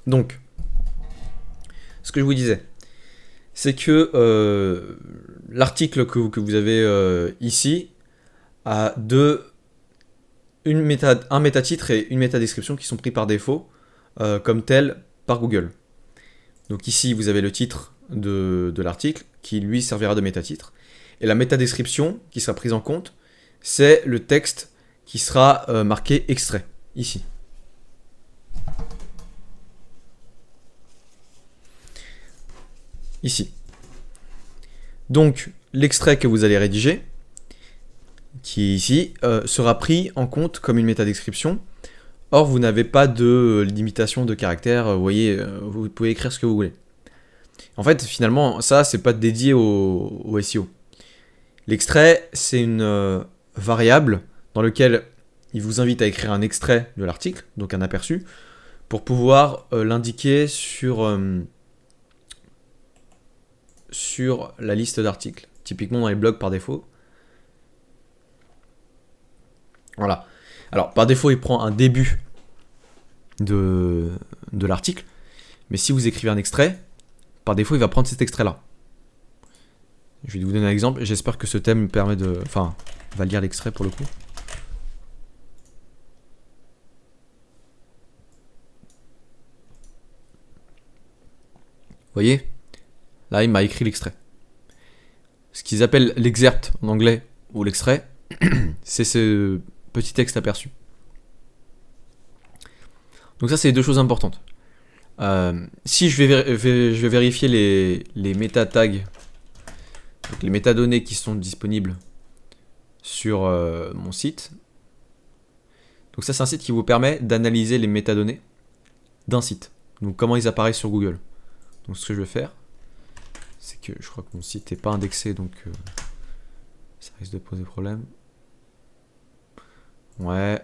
Donc, ce que je vous disais, c'est que l'article que vous avez ici a un métatitre et une métadescription qui sont pris par défaut comme tel par Google. Donc ici, vous avez le titre de l'article qui lui servira de métatitre. Et la métadescription qui sera prise en compte, c'est le texte qui sera marqué extrait, ici. Ici. Donc, l'extrait que vous allez rédiger, qui est ici, sera pris en compte comme une métadescription. Or, vous n'avez pas de limitation de caractère, vous voyez, vous pouvez écrire ce que vous voulez. En fait, finalement, ça, c'est pas dédié au SEO. L'extrait, c'est une variable dans laquelle il vous invite à écrire un extrait de l'article, donc un aperçu, pour pouvoir l'indiquer sur la liste d'articles. Typiquement dans les blogs par défaut. Voilà. Alors, par défaut, il prend un début de l'article, mais si vous écrivez un extrait, par défaut, il va prendre cet extrait-là. Je vais vous donner un exemple. J'espère que ce thème me permet de... Enfin, on va lire l'extrait pour le coup. Vous voyez ? Là, il m'a écrit l'extrait. Ce qu'ils appellent l'excerpt en anglais, ou l'extrait, c'est ce petit texte aperçu. Donc ça, c'est deux choses importantes. Si je vais vérifier les méta-tags, donc les métadonnées qui sont disponibles sur mon site. Donc ça, c'est un site qui vous permet d'analyser les métadonnées d'un site. Donc comment ils apparaissent sur Google. Donc ce que je vais faire, c'est que je crois que mon site n'est pas indexé, donc ça risque de poser problème. Ouais.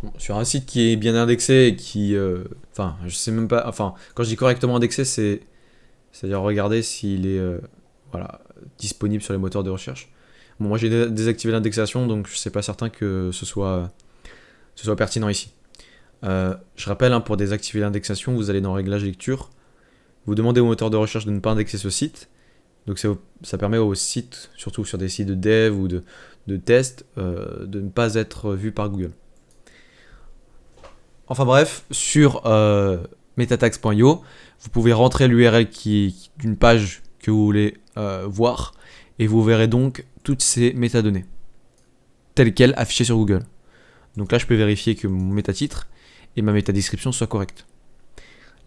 Bon, sur un site qui est bien indexé et qui... Enfin, je sais même pas... Enfin, quand je dis correctement indexé, c'est-à-dire regarder s'il est voilà, disponible sur les moteurs de recherche. Bon, moi j'ai désactivé l'indexation, donc je ne suis pas certain que ce soit pertinent ici. Je rappelle, hein, pour désactiver l'indexation, vous allez dans Réglages lecture, vous demandez au moteur de recherche de ne pas indexer ce site. Donc ça permet aux sites, surtout sur des sites de dev ou de test, de ne pas être vus par Google. Enfin bref, sur metatags.io, vous pouvez rentrer l'URL d'une page que vous voulez voir, et vous verrez donc toutes ces métadonnées, telles quelles affichées sur Google. Donc là, je peux vérifier que mon métatitre et ma métadescription soient correctes.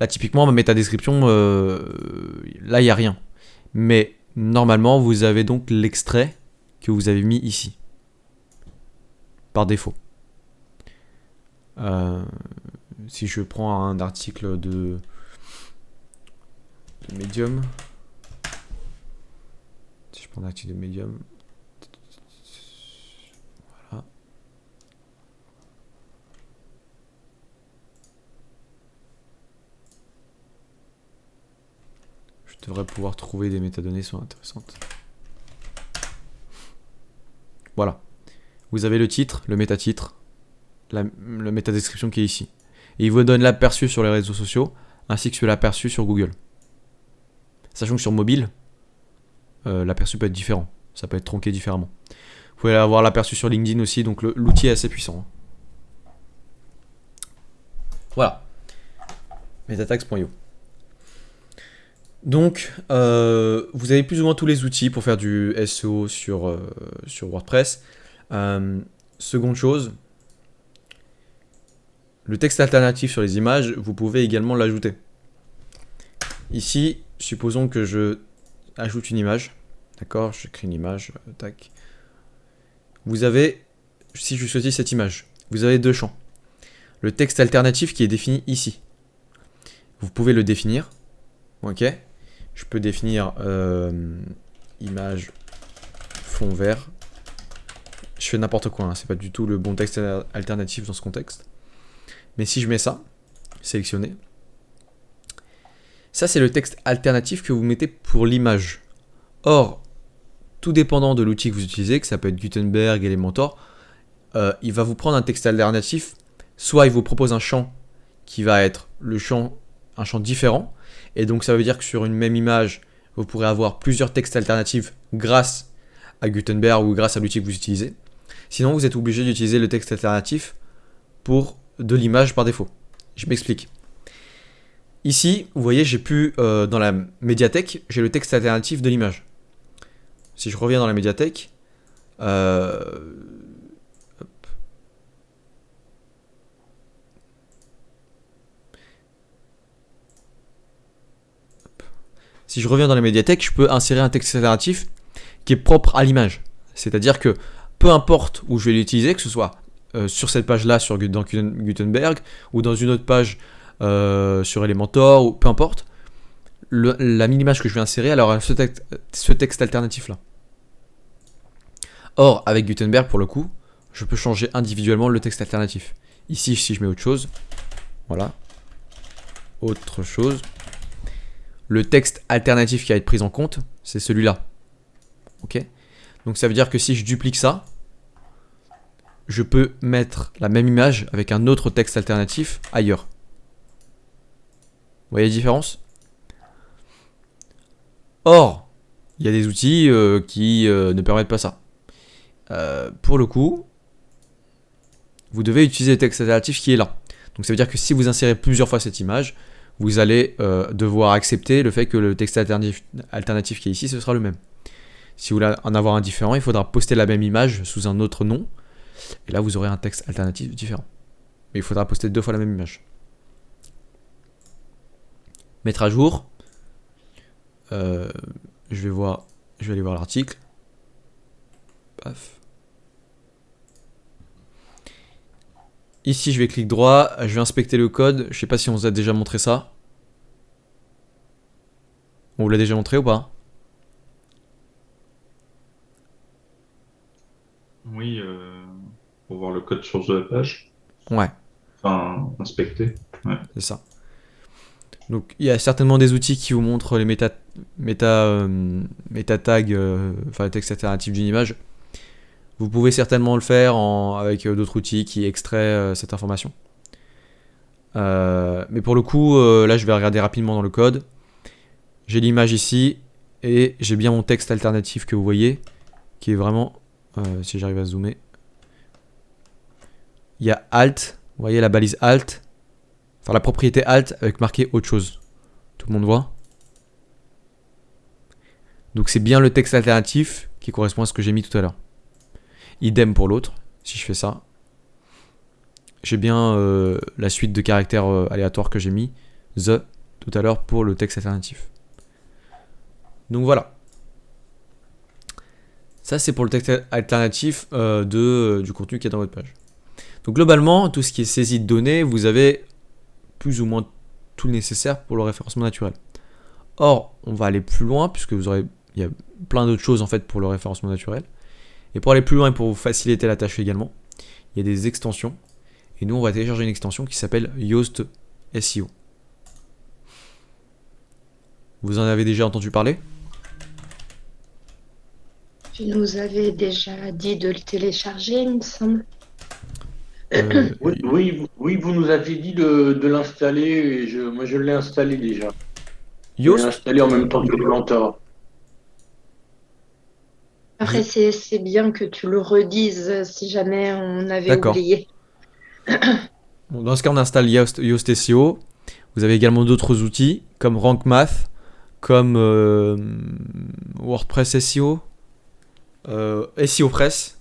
Là, typiquement, ma métadescription, là, il n'y a rien. Mais normalement, vous avez donc l'extrait que vous avez mis ici, par défaut. Si je prends un article de Medium, si je prends un article de Medium, voilà. Je devrais pouvoir trouver des métadonnées sont intéressantes. Voilà. Vous avez le titre, le métatitre, la métadescription qui est ici. Et il vous donne l'aperçu sur les réseaux sociaux, ainsi que l'aperçu sur Google. Sachant que sur mobile, l'aperçu peut être différent. Ça peut être tronqué différemment. Vous pouvez avoir l'aperçu sur LinkedIn aussi, donc l'outil est assez puissant. Voilà. Metatags.io. Donc, vous avez plus ou moins tous les outils pour faire du SEO sur WordPress. Seconde chose, le texte alternatif sur les images, vous pouvez également l'ajouter. Ici, supposons que je ajoute une image. D'accord, je crée une image. Tac. Vous avez, si je choisis cette image, vous avez deux champs. Le texte alternatif qui est défini ici. Vous pouvez le définir. Ok. Je peux définir image fond vert. Je fais n'importe quoi, hein, c'est pas du tout le bon texte alternatif dans ce contexte. Mais si je mets ça, sélectionné, ça c'est le texte alternatif que vous mettez pour l'image. Or, tout dépendant de l'outil que vous utilisez, que ça peut être Gutenberg, Elementor, il va vous prendre un texte alternatif. Soit il vous propose un champ qui va être un champ différent, et donc ça veut dire que sur une même image, vous pourrez avoir plusieurs textes alternatifs grâce à Gutenberg ou grâce à l'outil que vous utilisez. Sinon, vous êtes obligé d'utiliser le texte alternatif pour de l'image par défaut. Je m'explique. Ici, vous voyez, j'ai pu, dans la médiathèque, j'ai le texte alternatif de l'image. Si je reviens dans la médiathèque, si je reviens dans la médiathèque, je peux insérer un texte alternatif qui est propre à l'image. C'est-à-dire que peu importe où je vais l'utiliser, que ce soit sur cette page-là dans Gutenberg ou dans une autre page sur Elementor, ou peu importe, la mini-image que je vais insérer, elle aura ce texte alternatif-là. Or, avec Gutenberg, pour le coup, je peux changer individuellement le texte alternatif. Ici, si je mets autre chose, voilà, autre chose, le texte alternatif qui va être pris en compte, c'est celui-là. Ok ? Donc ça veut dire que si je duplique ça, je peux mettre la même image avec un autre texte alternatif ailleurs. Vous voyez la différence ? Or, il y a des outils qui ne permettent pas ça. Pour le coup, vous devez utiliser le texte alternatif qui est là. Donc ça veut dire que si vous insérez plusieurs fois cette image, vous allez devoir accepter le fait que le texte alternatif qui est ici, ce sera le même. Si vous voulez en avoir un différent, il faudra poster la même image sous un autre nom. Et là, vous aurez un texte alternatif différent. Mais il faudra poster 2 fois la même image. Mettre à jour. Je vais aller voir l'article. Paf. Ici, je vais clic droit. Je vais inspecter le code. Je ne sais pas si on vous a déjà montré ça. On vous l'a déjà montré ou pas ? Oui, pour voir le code source de la page. Ouais, Enfin, inspecter. Ouais. c'est ça. Donc, il y a certainement des outils qui vous montrent les méta tags, enfin les textes alternatifs d'une image. Vous pouvez certainement le faire avec d'autres outils qui extraient cette information. Mais pour le coup, là je vais regarder rapidement dans le code. J'ai l'image ici et j'ai bien mon texte alternatif que vous voyez, qui est vraiment, si j'arrive à zoomer, il y a Alt, vous voyez la balise Alt, enfin la propriété Alt avec marqué autre chose. Tout le monde voit ? Donc c'est bien le texte alternatif qui correspond à ce que j'ai mis tout à l'heure. Idem pour l'autre, si je fais ça. J'ai bien la suite de caractères aléatoires que j'ai mis, the, tout à l'heure pour le texte alternatif. Donc voilà. Ça c'est pour le texte alternatif du contenu qui est dans votre page. Donc globalement, tout ce qui est saisie de données, vous avez plus ou moins tout le nécessaire pour le référencement naturel. Or, on va aller plus loin, puisque il y a plein d'autres choses en fait pour le référencement naturel. Et pour aller plus loin et pour vous faciliter la tâche également, il y a des extensions. Et nous, on va télécharger une extension qui s'appelle Yoast SEO. Vous en avez déjà entendu parler ? Tu nous avais déjà dit de le télécharger, il me semble. Oui, vous nous aviez dit de l'installer et moi je l'ai installé déjà. Je l'ai Yoast, installé en même temps que Elementor. Après, c'est bien que tu le redises si jamais on avait d'accord. oublié. Bon, dans ce cas, on installe Yoast SEO. Vous avez également d'autres outils comme Rank Math, comme WordPress SEO, SEO Press.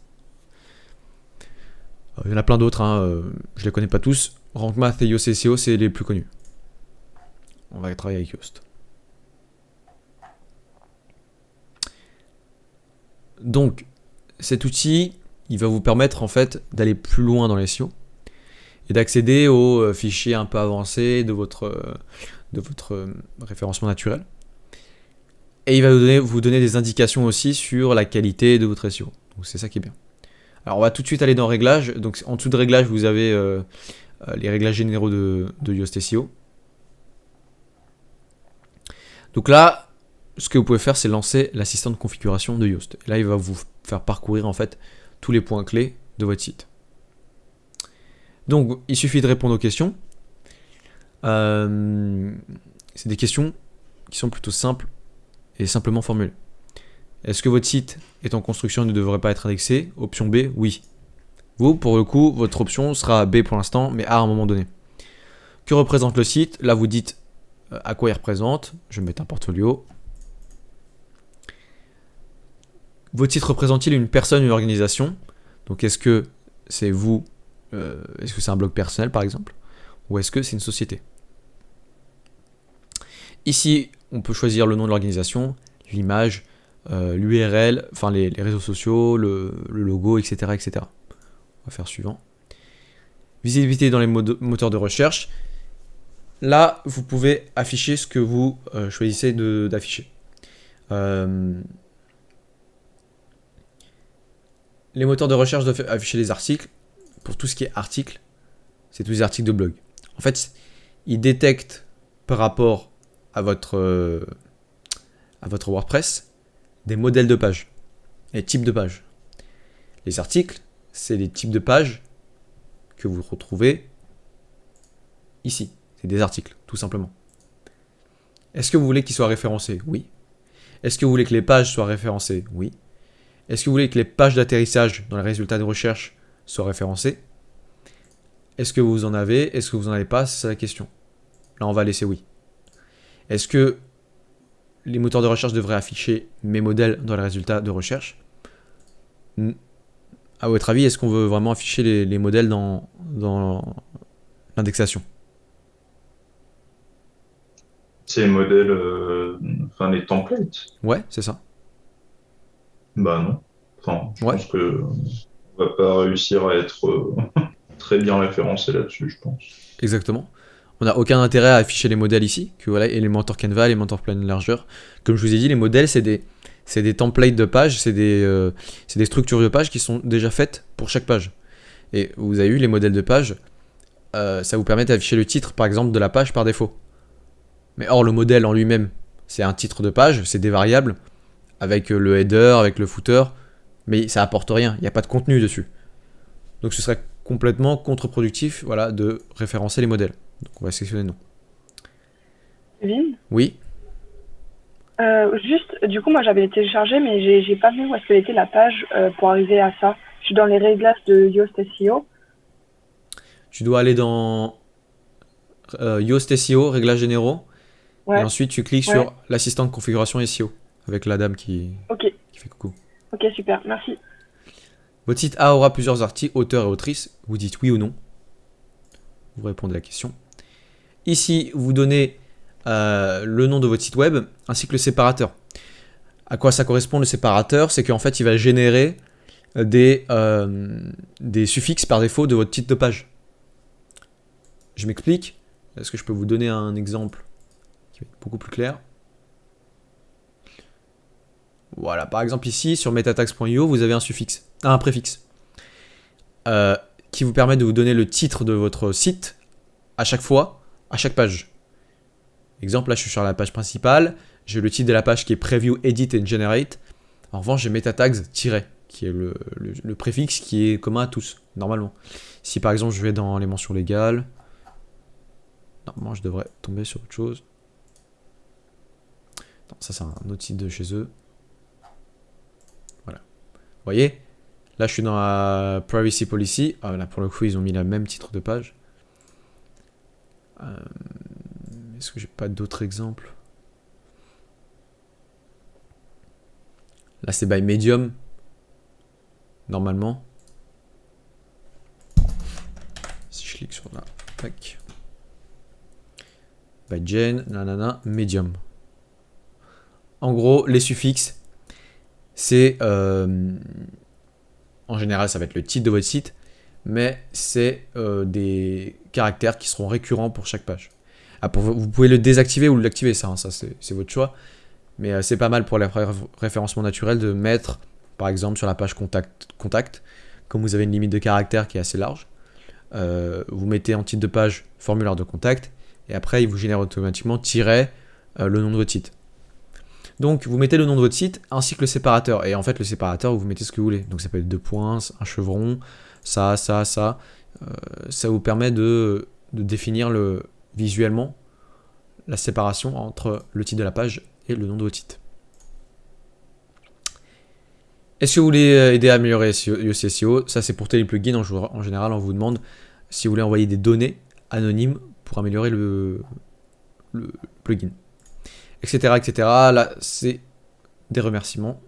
Il y en a plein d'autres, je les connais pas tous. Rank Math et Yoast SEO, c'est les plus connus. On va travailler avec Yoast. Donc, cet outil, il va vous permettre en fait d'aller plus loin dans les SEO et d'accéder aux fichiers un peu avancés de votre référencement naturel. Et il va vous donner des indications aussi sur la qualité de votre SEO. Donc c'est ça qui est bien. Alors on va tout de suite aller dans Réglages. Donc en dessous de Réglages, vous avez les réglages généraux de Yoast SEO. Donc là, ce que vous pouvez faire, c'est lancer l'assistant de configuration de Yoast. Et là, il va vous faire parcourir en fait tous les points clés de votre site. Donc, il suffit de répondre aux questions. C'est des questions qui sont plutôt simples et simplement formulées. Est-ce que votre site est en construction et ne devrait pas être indexé? Option B, oui. Vous, pour le coup, votre option sera B pour l'instant, mais A à un moment donné. Que représente le site? Là, vous dites à quoi il représente. Je vais mettre un portfolio. Votre site représente-t-il une personne ou une organisation? Donc, est-ce que c'est vous? Est-ce que c'est un blog personnel, par exemple? Ou est-ce que c'est une société? Ici, on peut choisir le nom de l'organisation, l'image, l'URL, enfin les réseaux sociaux, le logo, etc., etc. On va faire suivant. Visibilité dans les moteurs de recherche. Là, vous pouvez afficher ce que vous choisissez d'afficher. Les moteurs de recherche doivent afficher les articles. Pour tout ce qui est articles, c'est tous les articles de blog. En fait, ils détectent par rapport à votre WordPress des modèles de pages, les types de pages. Les articles, c'est les types de pages que vous retrouvez ici. C'est des articles, tout simplement. Est-ce que vous voulez qu'ils soient référencés? Oui. Est-ce que vous voulez que les pages soient référencées? Oui. Est-ce que vous voulez que les pages d'atterrissage dans les résultats de recherche soient référencées? Est-ce que vous en avez? Est-ce que vous n'en avez pas? C'est la question. Là, on va laisser oui. Est-ce que les moteurs de recherche devraient afficher mes modèles dans les résultats de recherche? À votre avis, est-ce qu'on veut vraiment afficher les modèles dans l'indexation? Ces modèles, enfin les templates. Ouais, c'est ça. Bah non. Enfin, je Ouais. pense que on va pas réussir à être très bien référencé là-dessus, je pense. Exactement. On n'a aucun intérêt à afficher les modèles ici, que voilà, Elementor Canva, Elementor Plan Largeur. Comme je vous ai dit, les modèles, c'est des templates de pages, c'est des structures de pages qui sont déjà faites pour chaque page. Et vous avez eu les modèles de pages, ça vous permet d'afficher le titre, par exemple, de la page par défaut. Mais or, le modèle en lui-même, c'est un titre de page, c'est des variables, avec le header, avec le footer, mais ça apporte rien, il n'y a pas de contenu dessus. Donc ce serait complètement contre-productif, voilà, de référencer les modèles. Donc on va sélectionner non. Kevin, Oui, juste, du coup, moi j'avais téléchargé, mais j'ai pas vu où est-ce qu'elle était la page pour arriver à ça. Je suis dans les réglages de Yoast SEO. tu dois aller dans Yoast SEO, réglages généraux, Ouais, et ensuite tu cliques ouais. sur l'assistant de configuration SEO, avec la dame qui Ok, fait coucou. ok, super, merci. Votre site A aura plusieurs articles, auteurs et autrices, vous dites oui ou non. Vous répondez à la question. Ici, vous donnez le nom de votre site web ainsi que le séparateur. À quoi ça correspond le séparateur? C'est qu'en fait, il va générer des suffixes par défaut de votre titre de page. Je m'explique. Est-ce que je peux vous donner un exemple qui va être beaucoup plus clair? Voilà, par exemple ici, sur metatags.io, vous avez un préfixe qui vous permet de vous donner le titre de votre site à chaque fois, à chaque page. Exemple, là je suis sur la page principale, j'ai le titre de la page qui est Preview, Edit and Generate. En revanche, j'ai metatags tiret, qui est le préfixe qui est commun à tous, normalement. Si par exemple je vais dans les mentions légales, normalement je devrais tomber sur autre chose. Non, ça c'est un autre site de chez eux. Voilà. Vous voyez? Là je suis dans la Privacy Policy. Ah, là pour le coup ils ont mis le même titre de page. Est-ce que j'ai pas d'autres exemples? Là c'est by Medium. Normalement. Si je clique sur là. Tac. By Jen, nanana, Medium. En gros, les suffixes, c'est en général ça va être le titre de votre site, mais c'est des caractères qui seront récurrents pour chaque page. Ah, vous pouvez le désactiver ou l'activer, ça c'est votre choix, mais c'est pas mal pour le référencement naturel de mettre, par exemple sur la page contact, comme vous avez une limite de caractères qui est assez large, vous mettez en titre de page formulaire de contact, et après il vous génère automatiquement le nom de votre site. Donc vous mettez le nom de votre site ainsi que le séparateur, et en fait le séparateur vous mettez ce que vous voulez, donc ça peut être 2 points, un chevron, ça, ça vous permet de définir visuellement la séparation entre le titre de la page et le nom de votre site. Est-ce que vous voulez aider à améliorer Yoast SEO? Ça c'est pour les plugins. En général on vous demande si vous voulez envoyer des données anonymes pour améliorer le plugin, etc., etc. Là c'est des remerciements.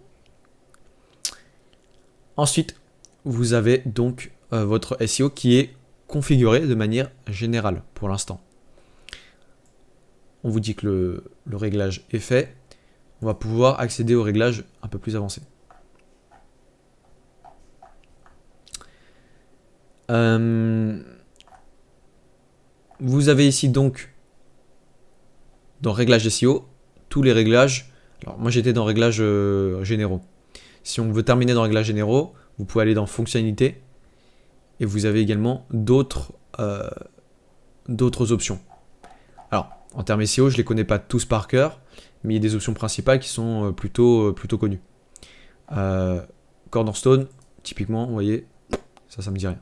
Ensuite vous avez donc votre SEO qui est configuré de manière générale pour l'instant. On vous dit que le réglage est fait. On va pouvoir accéder aux réglages un peu plus avancés. Vous avez ici donc dans réglages SEO tous les réglages. Alors moi j'étais dans réglages généraux. Si on veut terminer dans réglages généraux, vous pouvez aller dans fonctionnalités et vous avez également d'autres options. Alors en termes SEO, je les connais pas tous par cœur, mais il y a des options principales qui sont plutôt connues. Cornerstone, typiquement, vous voyez, ça me dit rien.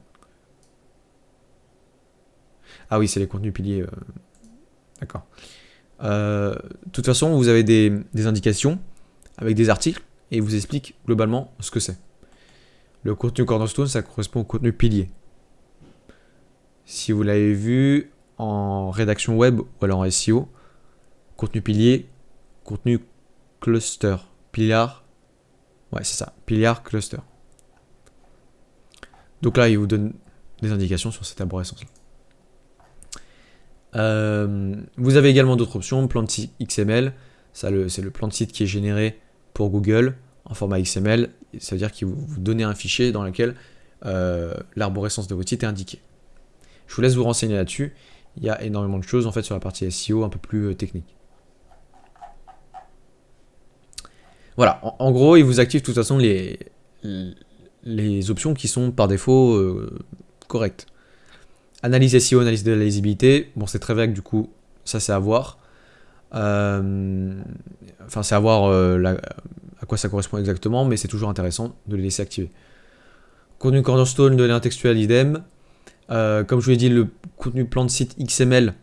Ah oui, c'est les contenus piliers. D'accord. De toute façon, vous avez des indications avec des articles et il vous explique globalement ce que c'est. Le contenu Cornerstone, ça correspond au contenu pilier. Si vous l'avez vu en rédaction web ou alors en SEO, contenu pilier, contenu cluster, pilar, ouais c'est ça, pilar cluster. Donc là, il vous donne des indications sur cette arborescence-là. Vous avez également d'autres options, plan de site XML, c'est le plan de site qui est généré pour Google en format XML, ça veut dire qu'il vous donne un fichier dans lequel l'arborescence de votre site est indiquée. Je vous laisse vous renseigner là-dessus, il y a énormément de choses en fait sur la partie SEO un peu plus technique. Voilà, en gros il vous active de toute façon les options qui sont par défaut correctes. Analyse SEO, analyse de la lisibilité, bon c'est très vague du coup, ça c'est à voir. Enfin c'est à voir à quoi ça correspond exactement, mais c'est toujours intéressant de les laisser activer. Contenu Cornerstone, données textuelles, idem. Comme je vous l'ai dit, le contenu plan de site XML,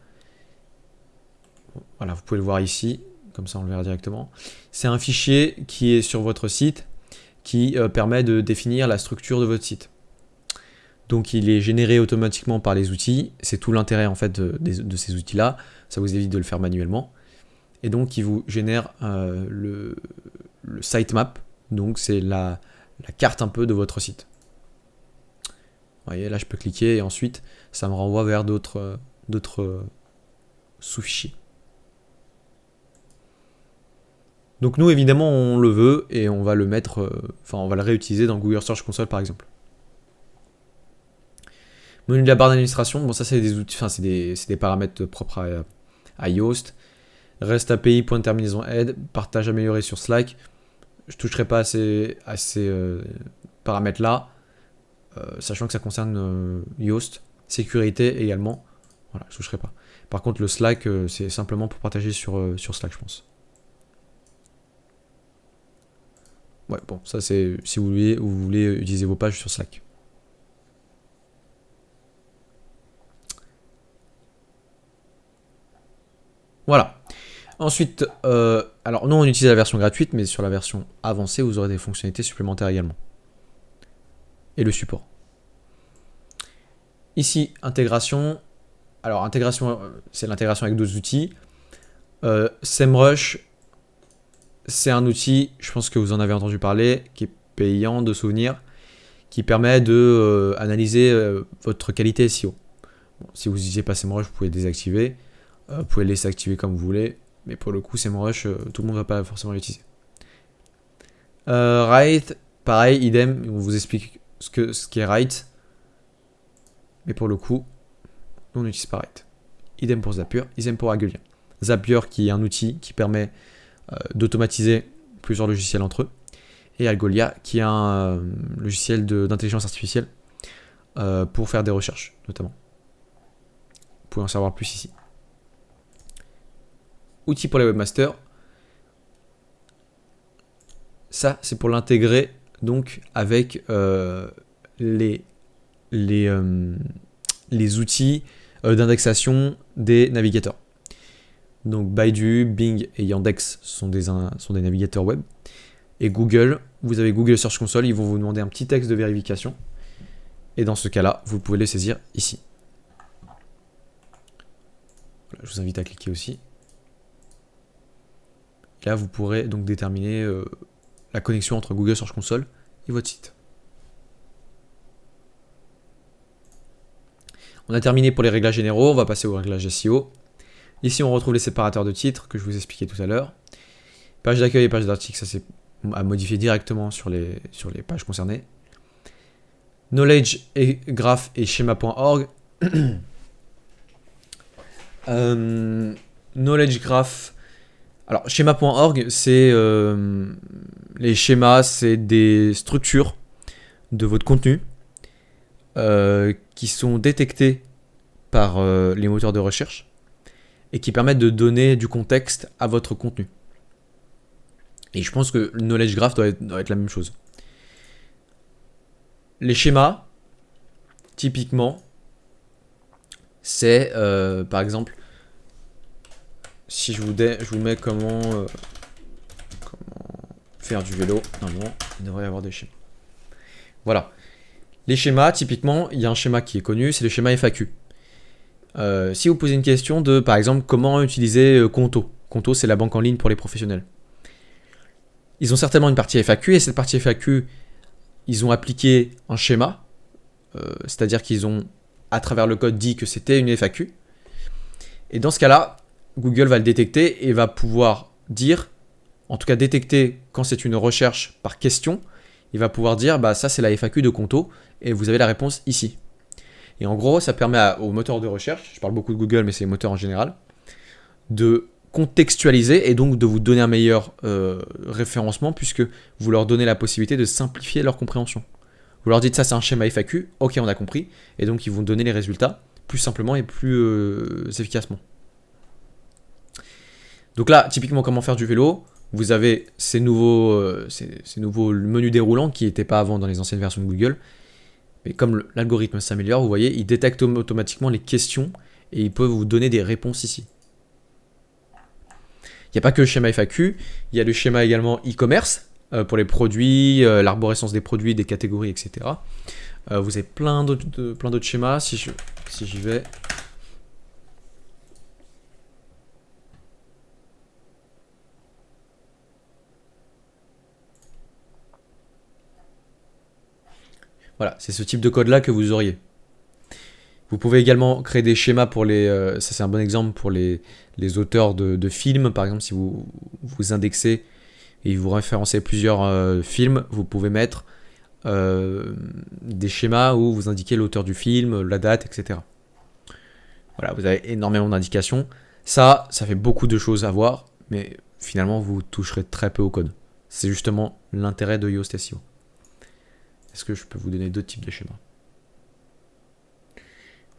voilà, vous pouvez le voir ici, comme ça on le verra directement. C'est un fichier qui est sur votre site, qui permet de définir la structure de votre site. Donc il est généré automatiquement par les outils, c'est tout l'intérêt en fait de ces outils-là, ça vous évite de le faire manuellement. Et donc il vous génère le sitemap, donc c'est la carte un peu de votre site. Vous voyez, là je peux cliquer et ensuite ça me renvoie vers d'autres sous-fichiers. Donc nous évidemment on le veut et on va le mettre, on va le réutiliser dans Google Search Console par exemple. Menu de la barre d'administration, bon ça c'est des outils, c'est des paramètres propres à Yoast. Reste API, point de terminaison aide, partage amélioré sur Slack. Je ne toucherai pas à ces paramètres là, sachant que ça concerne Yoast. Sécurité également, voilà, je ne toucherai pas. Par contre le Slack c'est simplement pour partager sur Slack je pense. Ouais bon ça c'est si vous voulez utiliser vos pages sur Slack. Voilà. Ensuite, alors nous on utilise la version gratuite, mais sur la version avancée, vous aurez des fonctionnalités supplémentaires également. Et le support. Ici, intégration. Alors, intégration, c'est l'intégration avec d'autres outils. SEMrush, c'est un outil, je pense que vous en avez entendu parler, qui est payant de souvenir, qui permet de analyser votre qualité SEO. Bon, si vous n'utilisez pas SEMrush, vous pouvez désactiver. Vous pouvez le laisser activer comme vous voulez, mais pour le coup, SEMrush, tout le monde ne va pas forcément l'utiliser. Write, pareil, idem, on vous explique ce qu'est Write, mais pour le coup, nous on n'utilise pas Write. Idem pour Zapier, idem pour Algolia. Zapier qui est un outil qui permet d'automatiser plusieurs logiciels entre eux, et Algolia qui est un logiciel d'intelligence artificielle pour faire des recherches, notamment. Vous pouvez en savoir plus ici. Outils pour les webmasters. Ça, c'est pour l'intégrer donc avec les outils d'indexation des navigateurs. Donc Baidu, Bing et Yandex sont des navigateurs web. Et Google, vous avez Google Search Console, ils vont vous demander un petit texte de vérification. Et dans ce cas-là, vous pouvez le saisir ici. Voilà, je vous invite à cliquer aussi. Là, vous pourrez donc déterminer la connexion entre Google Search Console et votre site. On a terminé pour les réglages généraux, on va passer aux réglages SEO. Ici, on retrouve les séparateurs de titres que je vous expliquais tout à l'heure. Page d'accueil et page d'article, ça c'est à modifier directement sur les pages concernées. Knowledge et graph et schéma.org. Knowledge graph. Alors, schéma.org, c'est les schémas, c'est des structures de votre contenu qui sont détectées par les moteurs de recherche et qui permettent de donner du contexte à votre contenu. Et je pense que le Knowledge Graph doit être la même chose. Les schémas, typiquement, c'est par exemple, si je vous mets comment faire du vélo, normalement, il devrait y avoir des schémas. Voilà. Les schémas, typiquement, il y a un schéma qui est connu, c'est le schéma FAQ. Si vous posez une question de, par exemple, comment utiliser Conto. Conto, c'est la banque en ligne pour les professionnels. Ils ont certainement une partie FAQ, et cette partie FAQ, ils ont appliqué un schéma, c'est-à-dire qu'ils ont, à travers le code, dit que c'était une FAQ. Et dans ce cas-là, Google va le détecter et va pouvoir dire, en tout cas détecter quand c'est une recherche par question, il va pouvoir dire, bah ça c'est la FAQ de Conto, et vous avez la réponse ici. Et en gros, ça permet aux moteurs de recherche, je parle beaucoup de Google, mais c'est les moteurs en général, de contextualiser et donc de vous donner un meilleur référencement puisque vous leur donnez la possibilité de simplifier leur compréhension. Vous leur dites ça c'est un schéma FAQ, ok on a compris, et donc ils vont donner les résultats plus simplement et plus efficacement. Donc là, typiquement comment faire du vélo, vous avez ces nouveaux menus déroulants qui n'étaient pas avant dans les anciennes versions de Google, mais comme l'algorithme s'améliore, vous voyez, il détecte automatiquement les questions et il peut vous donner des réponses ici. Il n'y a pas que le schéma FAQ, il y a le schéma également e-commerce pour les produits, l'arborescence des produits, des catégories, etc. Vous avez plein d'autres schémas. Si j'y vais. Voilà, c'est ce type de code-là que vous auriez. Vous pouvez également créer des schémas pour les... ça c'est un bon exemple pour les auteurs de films. Par exemple, si vous indexez et vous référencez plusieurs films, vous pouvez mettre des schémas où vous indiquez l'auteur du film, la date, etc. Voilà, vous avez énormément d'indications. Ça fait beaucoup de choses à voir, mais finalement, vous toucherez très peu au code. C'est justement l'intérêt de Yoast SEO. Est-ce que je peux vous donner d'autres types de schémas ?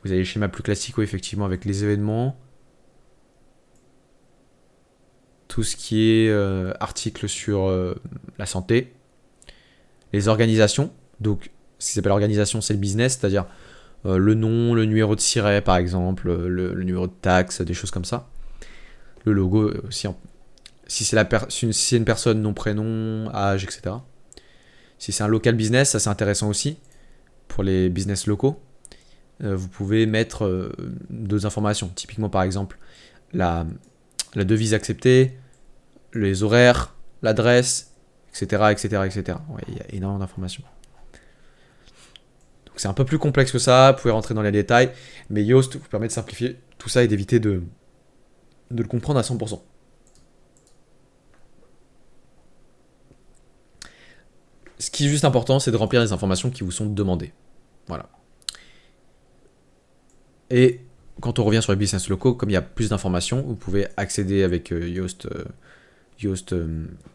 Vous avez les schémas plus classiques, oui, effectivement, avec les événements. Tout ce qui est articles sur la santé. Les organisations. Donc, ce qui s'appelle organisation, c'est le business, c'est-à-dire le nom, le numéro de siret, par exemple, le numéro de taxe, des choses comme ça. Le logo aussi. Si c'est une personne, nom, prénom, âge, etc. Si c'est un local business, ça c'est intéressant aussi pour les business locaux. Vous pouvez mettre deux informations. Typiquement, par exemple, la devise acceptée, les horaires, l'adresse, etc. etc., etc. Ouais, il y a énormément d'informations. Donc c'est un peu plus complexe que ça, vous pouvez rentrer dans les détails, mais Yoast vous permet de simplifier tout ça et d'éviter de le comprendre à 100%. Ce qui est juste important, c'est de remplir les informations qui vous sont demandées. Voilà. Et quand on revient sur les business locaux, comme il y a plus d'informations, vous pouvez accéder avec Yoast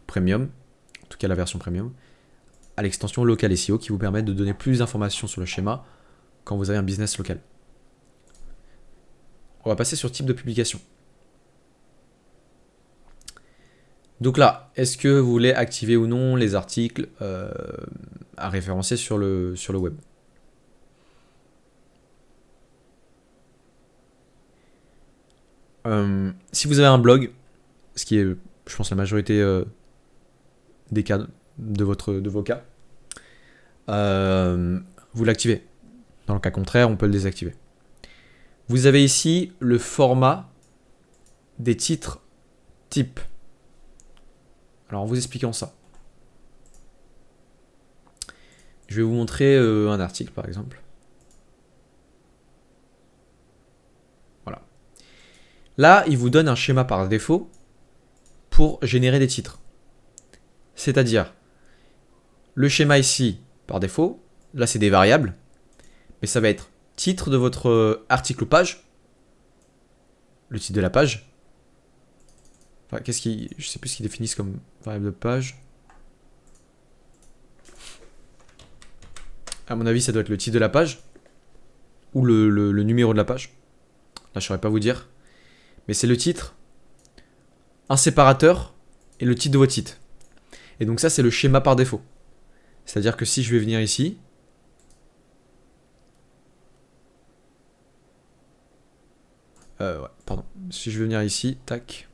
Premium, en tout cas la version Premium, à l'extension Local SEO qui vous permet de donner plus d'informations sur le schéma quand vous avez un business local. On va passer sur type de publication. Donc là, est-ce que vous voulez activer ou non les articles à référencer sur le web? Si vous avez un blog, ce qui est, je pense, la majorité des cas de vos cas, vous l'activez. Dans le cas contraire, on peut le désactiver. Vous avez ici le format des titres type. Alors en vous expliquant ça, je vais vous montrer un article par exemple. Voilà. Là, il vous donne un schéma par défaut pour générer des titres. C'est-à-dire, le schéma ici, par défaut, là c'est des variables, mais ça va être titre de votre article ou page, le titre de la page. Enfin, je sais plus ce qu'ils définissent comme variable de page. À mon avis, ça doit être le titre de la page ou le numéro de la page. Là, je saurais pas vous dire. Mais c'est le titre, un séparateur et le titre de votre site. Et donc ça, c'est le schéma par défaut. C'est-à-dire que si je vais venir ici, ouais, pardon. Si je vais venir ici, tac.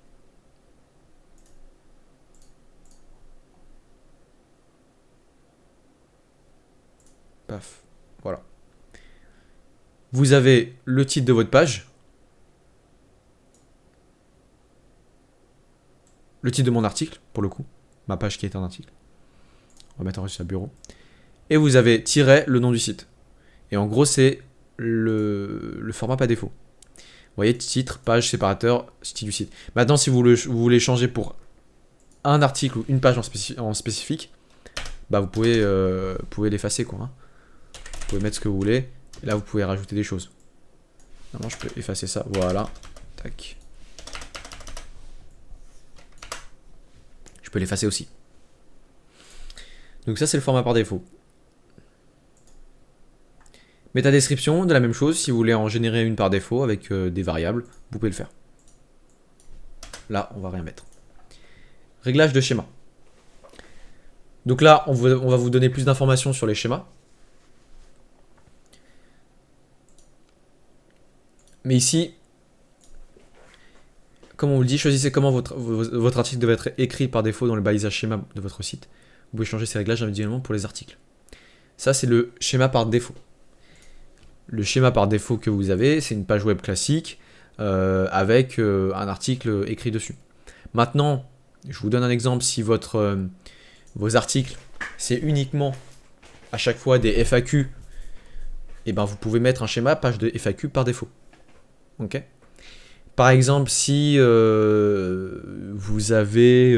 Paf, voilà. Vous avez le titre de votre page, le titre de mon article, pour le coup, ma page qui est un article. On va mettre en registre à bureau. Et vous avez tiré le nom du site. Et en gros, c'est le format par défaut. Vous voyez, titre, page, séparateur, style du site. Maintenant, si vous voulez changer pour un article ou une page en spécifique, bah vous pouvez l'effacer, quoi. Hein. Vous pouvez mettre ce que vous voulez. Et là, vous pouvez rajouter des choses. Maintenant, je peux effacer ça. Voilà. Tac. Je peux l'effacer aussi. Donc ça, c'est le format par défaut. Métadescription, de la même chose. Si vous voulez en générer une par défaut avec des variables, vous pouvez le faire. Là, on va rien mettre. Réglage de schéma. Donc là, on va vous donner plus d'informations sur les schémas. Mais ici, comme on vous le dit, choisissez comment votre article devait être écrit par défaut dans le balisage schéma de votre site. Vous pouvez changer ces réglages individuellement pour les articles. Ça, c'est le schéma par défaut. Le schéma par défaut que vous avez, c'est une page web classique avec un article écrit dessus. Maintenant, je vous donne un exemple. Si vos articles, c'est uniquement à chaque fois des FAQ, et ben vous pouvez mettre un schéma page de FAQ par défaut. Ok. Par exemple, si vous avez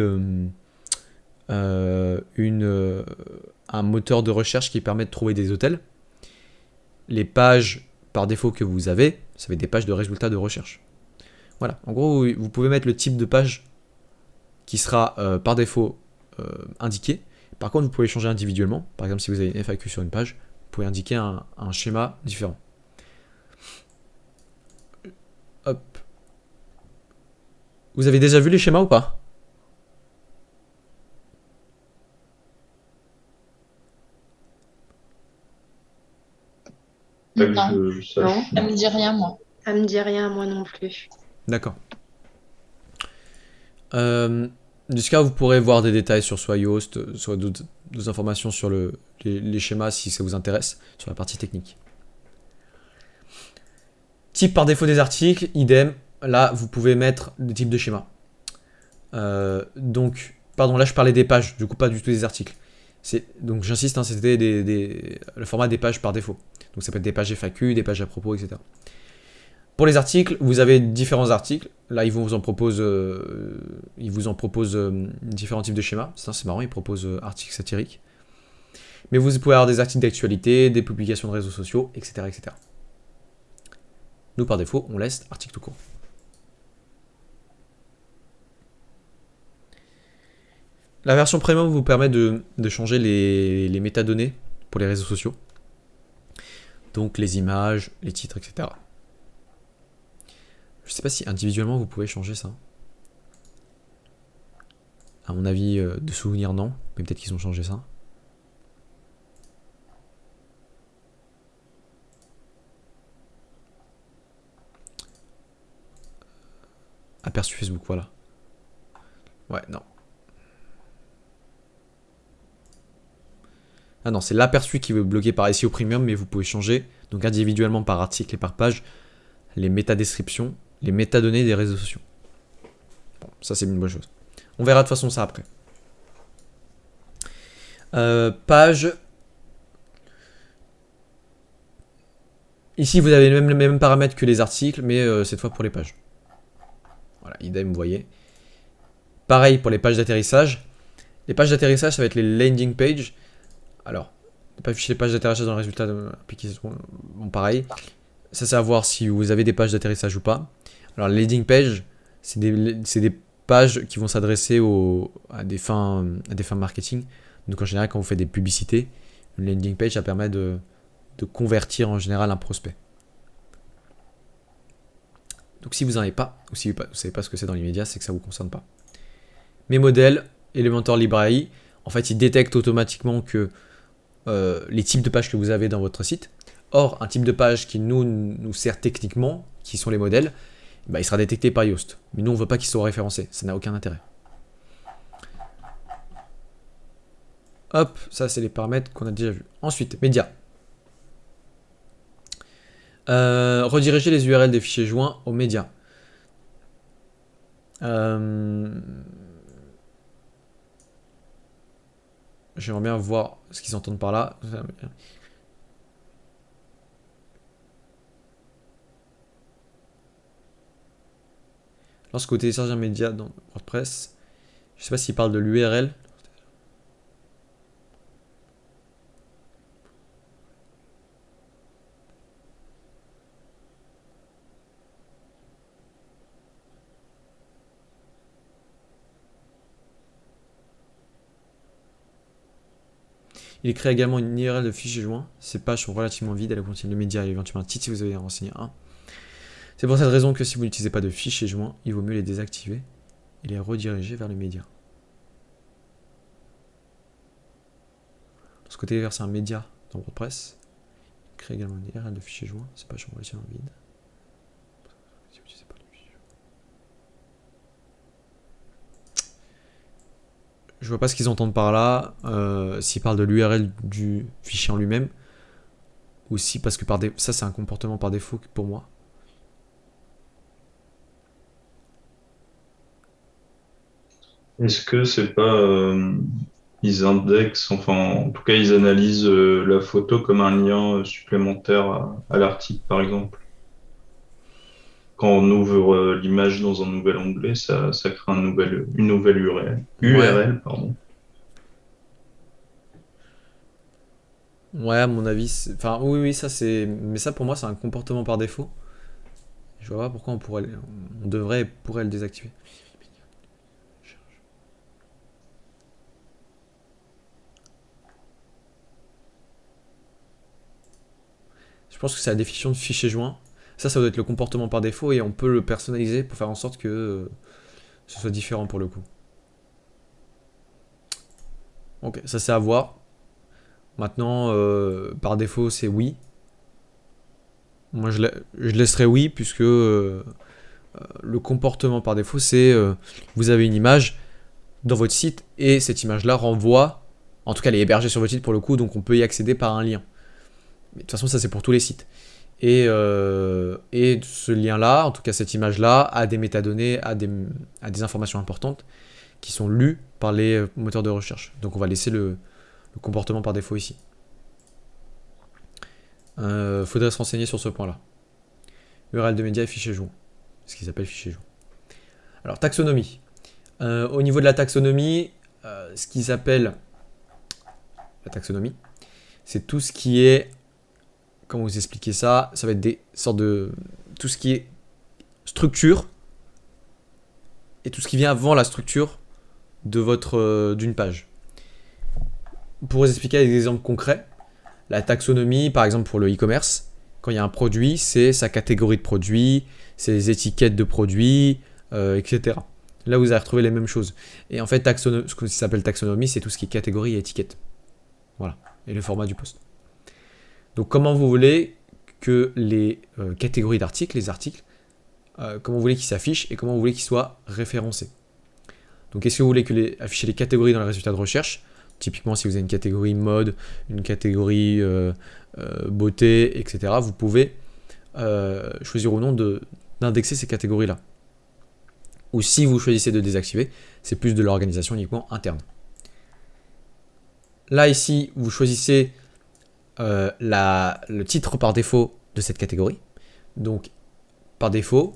un moteur de recherche qui permet de trouver des hôtels, les pages par défaut que vous avez, ça va être des pages de résultats de recherche. Voilà, en gros, vous pouvez mettre le type de page qui sera par défaut indiqué. Par contre, vous pouvez changer individuellement. Par exemple, si vous avez une FAQ sur une page, vous pouvez indiquer un schéma différent. Hop. Vous avez déjà vu les schémas ou pas ? Pas que Non. je sache. Non. Ça me dit rien, moi. Ça me dit rien, moi non plus. D'accord. Jusqu'à vous pourrez voir des détails sur soit Yoast, soit d'autres informations sur les schémas si ça vous intéresse, sur la partie technique. Type par défaut des articles, idem. Là, vous pouvez mettre des types de schémas. Donc, pardon, là je parlais des pages, du coup pas du tout des articles. Donc j'insiste, hein, c'était le format des pages par défaut. Donc ça peut être des pages FAQ, des pages à propos, etc. Pour les articles, vous avez différents articles. Là, ils vous en proposent différents types de schémas. Ça, c'est marrant, ils proposent articles satiriques. Mais vous pouvez avoir des articles d'actualité, des publications de réseaux sociaux, etc., etc. Nous, par défaut, on laisse article tout court. La version premium vous permet de changer les métadonnées pour les réseaux sociaux. Donc les images, les titres, etc. Je sais pas si individuellement vous pouvez changer ça. À mon avis, de souvenir, non. Mais peut-être qu'ils ont changé ça. Aperçu Facebook, voilà. Ouais, non. Ah non, c'est l'aperçu qui veut bloquer par SEO Premium, mais vous pouvez changer, donc individuellement par article et par page, les métadescriptions, les métadonnées des réseaux sociaux. Bon, ça c'est une bonne chose. On verra de toute façon ça après. Page. Ici vous avez les mêmes paramètres que les articles, mais cette fois pour les pages. Voilà, idem, vous voyez. Pareil pour les pages d'atterrissage. Les pages d'atterrissage, ça va être les landing pages. Alors, ne pas afficher les pages d'atterrissage dans le résultat de l'application. Bon, pareil. Ça, c'est à voir si vous avez des pages d'atterrissage ou pas. Alors, les landing pages, c'est des pages qui vont s'adresser à des fins marketing. Donc, en général, quand vous faites des publicités, une landing page, ça permet de convertir en général un prospect. Donc, si vous n'en avez pas, ou si vous ne savez pas ce que c'est dans l'immédiat, c'est que ça ne vous concerne pas. Mes modèles, Elementor Library, en fait, ils détectent automatiquement que les types de pages que vous avez dans votre site. Or, un type de page qui nous sert techniquement, qui sont les modèles, bah, il sera détecté par Yoast. Mais nous, on ne veut pas qu'ils soient référencés. Ça n'a aucun intérêt. Hop, ça, c'est les paramètres qu'on a déjà vus. Ensuite, médias. Rediriger les URL des fichiers joints aux médias. J'aimerais bien voir ce qu'ils entendent par là. Lorsque vous téléchargez un média dans WordPress, je ne sais pas s'il parle de l'URL. Il crée également une URL de fichier joint. Ces pages sont relativement vides, elles contiennent le média et éventuellement un titre si vous avez renseigné un. C'est pour cette raison que si vous n'utilisez pas de fichier joint, il vaut mieux les désactiver et les rediriger vers le média. Lorsque vous téléversez un média dans WordPress, il crée également une URL de fichier joint. Ces pages sont relativement vides. Si vous n'utilisez pas de fichier joint. Je vois pas ce qu'ils entendent par là, s'ils parlent de l'URL du fichier en lui-même, ou si, parce que ça c'est un comportement par défaut pour moi. Est-ce que c'est pas ils indexent, enfin en tout cas ils analysent la photo comme un lien supplémentaire à l'article par exemple. Quand on ouvre l'image dans un nouvel onglet, ça crée une nouvelle URL. URL, pardon. Ouais, à mon avis, enfin oui, ça c'est, mais ça pour moi c'est un comportement par défaut. Je vois pas pourquoi on pourrait le désactiver. Je pense que c'est la définition de fichier joint. Ça doit être le comportement par défaut et on peut le personnaliser pour faire en sorte que ce soit différent pour le coup. Ok, ça c'est à voir. Maintenant, par défaut, c'est oui. Moi, je laisserai oui, puisque le comportement par défaut, c'est vous avez une image dans votre site et cette image-là renvoie, en tout cas, elle est hébergée sur votre site pour le coup, donc on peut y accéder par un lien. Mais de toute façon, ça c'est pour tous les sites. Et ce lien-là, en tout cas cette image-là, a des métadonnées, a des informations importantes qui sont lues par les moteurs de recherche. Donc on va laisser le comportement par défaut ici. Faudrait se renseigner sur ce point-là. URL de média et fichier joint. Ce qu'ils appellent fichier joint. Alors taxonomie. Au niveau de la taxonomie, ce qu'ils appellent la taxonomie, c'est tout ce qui est, comment vous expliquer ça, ça va être des sortes de, tout ce qui est structure et tout ce qui vient avant la structure de d'une page. Pour vous expliquer avec des exemples concrets, La taxonomie, par exemple pour le e-commerce, quand il y a un produit, c'est sa catégorie de produit, ses étiquettes de produits, etc. Là, vous allez retrouver les mêmes choses. Et en fait, ce qui s'appelle taxonomie, c'est tout ce qui est catégorie et étiquette. Voilà. Et le format du post. Donc, comment vous voulez que les catégories d'articles, les articles, comment vous voulez qu'ils s'affichent et comment vous voulez qu'ils soient référencés. Donc, est-ce que vous voulez afficher les catégories dans les résultats de recherche? Typiquement, si vous avez une catégorie mode, une catégorie beauté, etc., vous pouvez choisir ou non d'indexer ces catégories-là. Ou si vous choisissez de désactiver, c'est plus de l'organisation uniquement interne. Là, ici, vous choisissez le titre par défaut de cette catégorie. Donc, par défaut,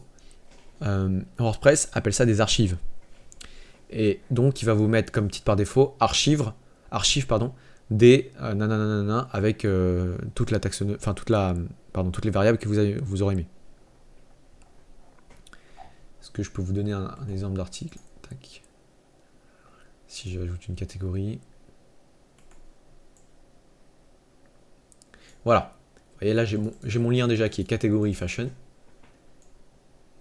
WordPress appelle ça des archives. Et donc, il va vous mettre comme titre par défaut archive des nanana avec toute la taxonomie, enfin toutes les variables que vous aurez mis. Est-ce que je peux vous donner un exemple d'article? Tac. Si j'ajoute une catégorie. Voilà. Vous voyez là, j'ai mon lien déjà qui est catégorie fashion.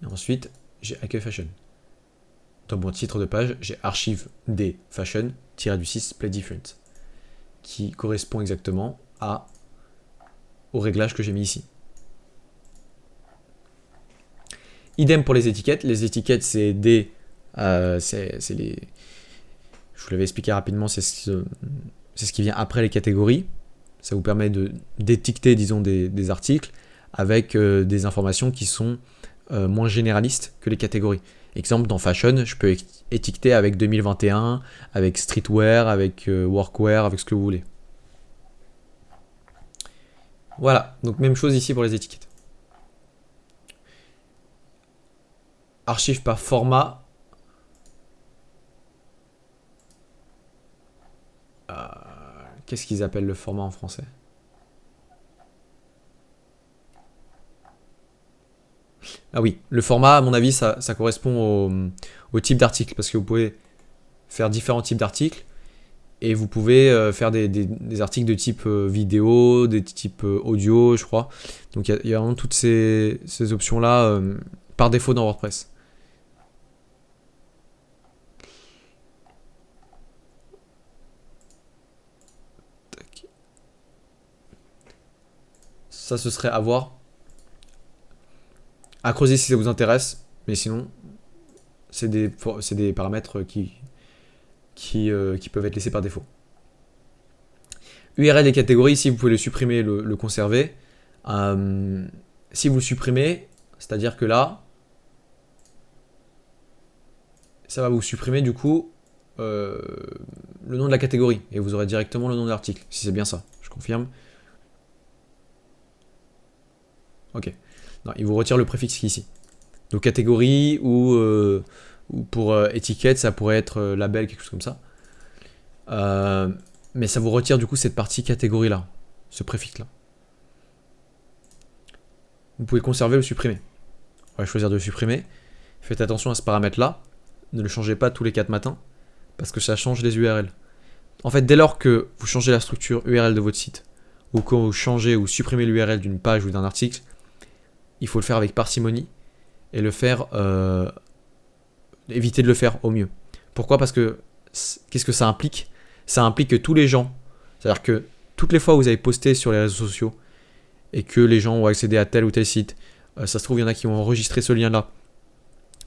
Et ensuite, j'ai accueil fashion. Dans mon titre de page, j'ai archive des fashion -du6 play different qui correspond exactement au réglage que j'ai mis ici. Idem pour les étiquettes. Les étiquettes, c'est les. Je vous l'avais expliqué rapidement, c'est ce qui vient après les catégories. Ça vous permet d'étiqueter, disons, des articles avec des informations qui sont moins généralistes que les catégories. Exemple, dans fashion, je peux étiqueter avec 2021, avec streetwear, avec workwear, avec ce que vous voulez. Voilà, donc même chose ici pour les étiquettes. Archive par format. Qu'est-ce qu'ils appellent le format en français? Ah oui, le format, à mon avis, ça correspond au type d'article, parce que vous pouvez faire différents types d'articles, et vous pouvez faire des articles de type vidéo, des types audio, je crois. Donc il y a vraiment toutes ces options-là par défaut dans WordPress. Ça, ce serait à voir. À creuser si ça vous intéresse, mais sinon, c'est des paramètres qui peuvent être laissés par défaut. URL et catégories, si vous pouvez le supprimer, le conserver. Si vous le supprimez, c'est-à-dire que là, ça va vous supprimer du coup le nom de la catégorie, et vous aurez directement le nom de l'article, si c'est bien ça, je confirme. Ok. Non, il vous retire le préfixe qui est ici. Donc catégorie ou pour étiquette, ça pourrait être label, quelque chose comme ça. Mais ça vous retire du coup cette partie catégorie là, ce préfixe là. Vous pouvez conserver ou le supprimer. On va choisir de le supprimer. Faites attention à ce paramètre là. Ne le changez pas tous les 4 matins parce que ça change les URL. En fait, dès lors que vous changez la structure URL de votre site ou quand vous changez ou supprimez l'URL d'une page ou d'un article, il faut le faire avec parcimonie et le faire, éviter de le faire au mieux. Pourquoi? Parce que qu'est-ce que ça implique? Ça implique que tous les gens, c'est-à-dire que toutes les fois où vous avez posté sur les réseaux sociaux et que les gens ont accédé à tel ou tel site, ça se trouve, il y en a qui ont enregistré ce lien-là.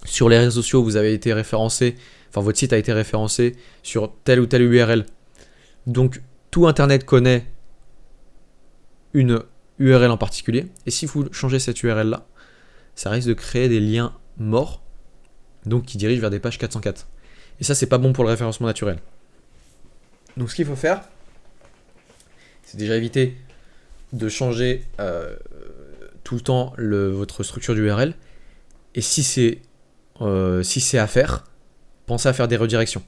Sur les réseaux sociaux, vous avez été référencé, enfin votre site a été référencé sur telle ou telle URL. Donc tout Internet connaît une URL en particulier, et si vous changez cette URL là, ça risque de créer des liens morts, donc qui dirigent vers des pages 404. Et ça, c'est pas bon pour le référencement naturel. Donc ce qu'il faut faire, c'est déjà éviter de changer tout le temps votre structure d'URL, et si c'est à faire, pensez à faire des redirections.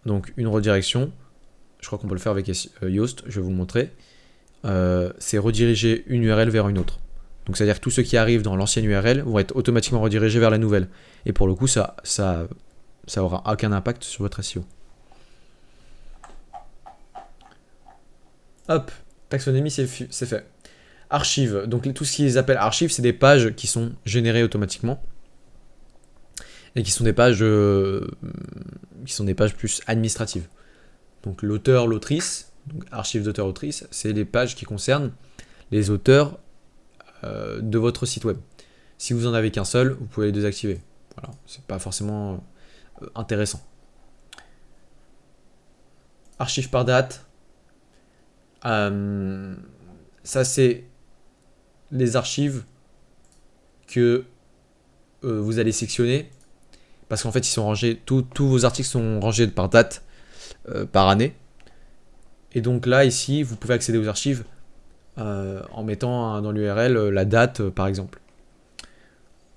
Donc une redirection, je crois qu'on peut le faire avec Yoast, je vais vous le montrer. C'est rediriger une URL vers une autre. Donc c'est-à-dire que tous ceux qui arrivent dans l'ancienne URL vont être automatiquement redirigés vers la nouvelle. Et pour le coup, ça aura aucun impact sur votre SEO. Hop, taxonomie, c'est fait. Archives. Donc tout ce qu'ils appellent archives, c'est des pages qui sont générées automatiquement et qui sont des pages plus administratives. Donc l'auteur, l'autrice, donc archives d'auteur, autrice, c'est les pages qui concernent les auteurs de votre site web. Si vous en avez qu'un seul, vous pouvez les désactiver. Voilà, c'est pas forcément intéressant. Archives par date. Ça c'est les archives que vous allez sectionner parce qu'en fait ils sont rangés, tous vos articles sont rangés par date, par année, et donc là ici vous pouvez accéder aux archives en mettant dans l'URL la date par exemple.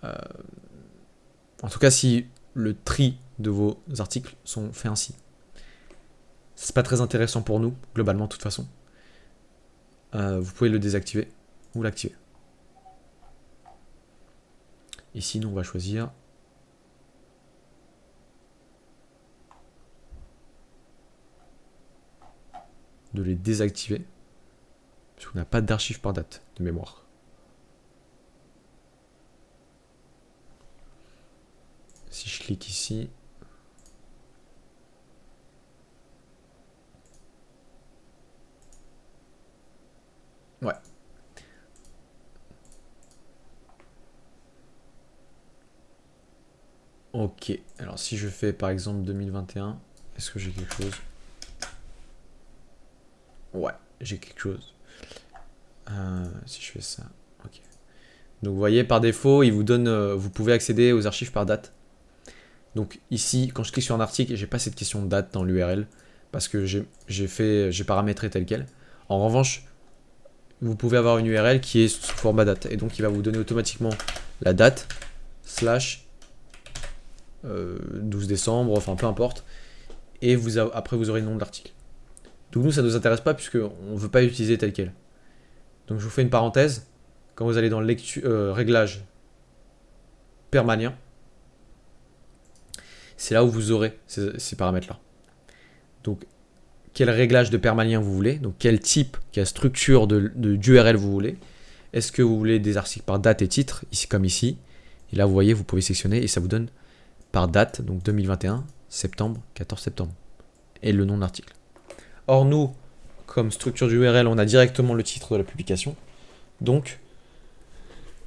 En tout cas si le tri de vos articles sont faits ainsi. C'est pas très intéressant pour nous globalement de toute façon. Vous pouvez le désactiver ou l'activer. Ici, nous, on va choisir de les désactiver parce qu'on n'a pas d'archives par date de mémoire. Si je clique ici, ouais. Ok, alors si je fais par exemple 2021, est-ce que j'ai quelque chose? Ouais, j'ai quelque chose. Si je fais ça, ok. Donc vous voyez, par défaut, il vous donne, vous pouvez accéder aux archives par date. Donc ici, quand je clique sur un article, j'ai pas cette question de date dans l'URL parce que j'ai paramétré tel quel. En revanche, vous pouvez avoir une URL qui est sous format date et donc il va vous donner automatiquement la date / 12 décembre, enfin peu importe, et après vous aurez le nom de l'article. Donc nous ça ne nous intéresse pas puisque on ne veut pas l'utiliser tel quel. Donc je vous fais une parenthèse, quand vous allez dans réglage permanent, c'est là où vous aurez ces paramètres là. Donc quel réglage de permanent vous voulez, donc quel type, quelle structure d'URL vous voulez. Est-ce que vous voulez des articles par date et titre, ici comme ici, et là vous voyez vous pouvez sélectionner et ça vous donne par date, donc 2021, septembre, 14 septembre, et le nom de l'article. Or nous, comme structure d'URL, on a directement le titre de la publication, donc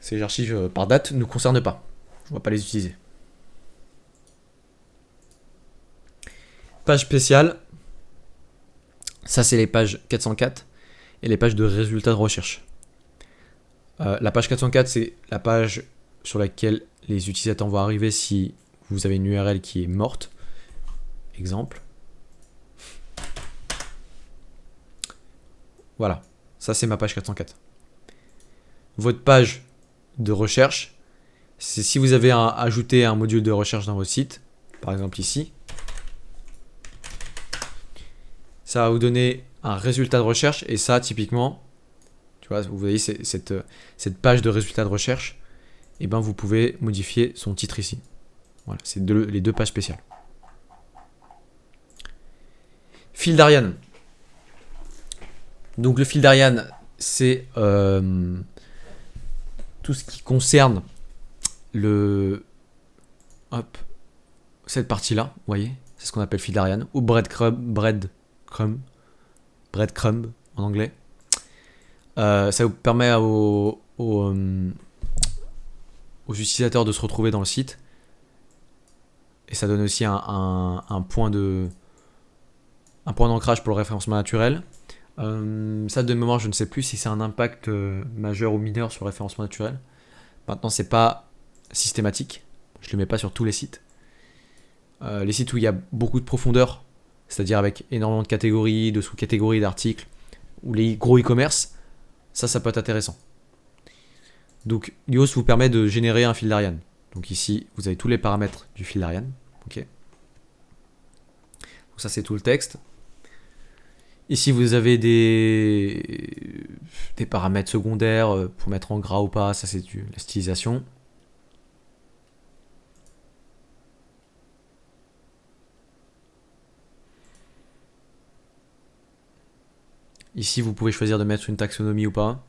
ces archives par date ne nous concernent pas, on ne va pas les utiliser. Page spéciale, ça c'est les pages 404 et les pages de résultats de recherche. La page 404 c'est la page sur laquelle les utilisateurs vont arriver si vous avez une URL qui est morte. Exemple. Voilà, ça c'est ma page 404. Votre page de recherche, c'est si vous avez ajouté un module de recherche dans votre site, par exemple ici. Ça va vous donner un résultat de recherche et ça typiquement, tu vois, vous voyez cette page de résultat de recherche, et ben vous pouvez modifier son titre ici. Voilà, c'est les deux pages spéciales. Fil d'Ariane. Donc le fil d'Ariane, c'est tout ce qui concerne cette partie-là, vous voyez, c'est ce qu'on appelle fil d'Ariane, ou breadcrumb en anglais. Ça vous permet aux utilisateurs de se retrouver dans le site. Et ça donne aussi un point d'ancrage pour le référencement naturel. Ça de mémoire, je ne sais plus si c'est un impact majeur ou mineur sur le référencement naturel. Maintenant, c'est pas systématique. Je le mets pas sur tous les sites. Les sites où il y a beaucoup de profondeur, c'est-à-dire avec énormément de catégories, de sous-catégories d'articles, ou les gros e-commerce, ça peut être intéressant. Donc Yoast vous permet de générer un fil d'Ariane. Donc ici, vous avez tous les paramètres du fil d'Ariane. Ok. Donc ça, c'est tout le texte. Ici, vous avez des paramètres secondaires pour mettre en gras ou pas. Ça, c'est la stylisation. Ici, vous pouvez choisir de mettre une taxonomie ou pas.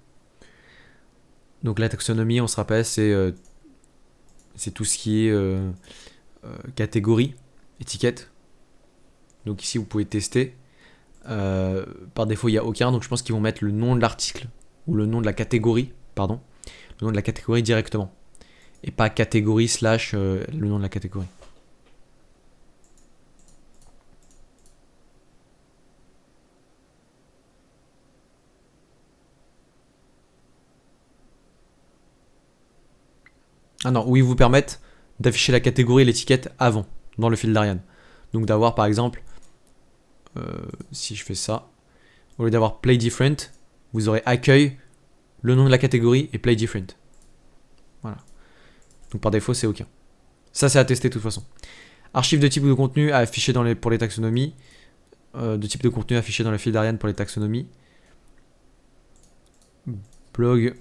Donc la taxonomie, on se rappelle, c'est tout ce qui est catégorie, étiquette. Donc ici, vous pouvez tester. Par défaut, il n'y a aucun, donc je pense qu'ils vont mettre le nom de l'article, ou le nom de la catégorie, pardon, le nom de la catégorie directement. Et pas catégorie / le nom de la catégorie. Ah non, où ils vous permettent d'afficher la catégorie et l'étiquette avant, dans le fil d'Ariane. Donc d'avoir par exemple, si je fais ça, au lieu d'avoir Play Different, vous aurez accueil, le nom de la catégorie et Play Different. Voilà. Donc par défaut, c'est OK. Ça, c'est à tester de toute façon. Archives de type de contenu à afficher pour les taxonomies. De type de contenu affiché dans le fil d'Ariane pour les taxonomies. Blog.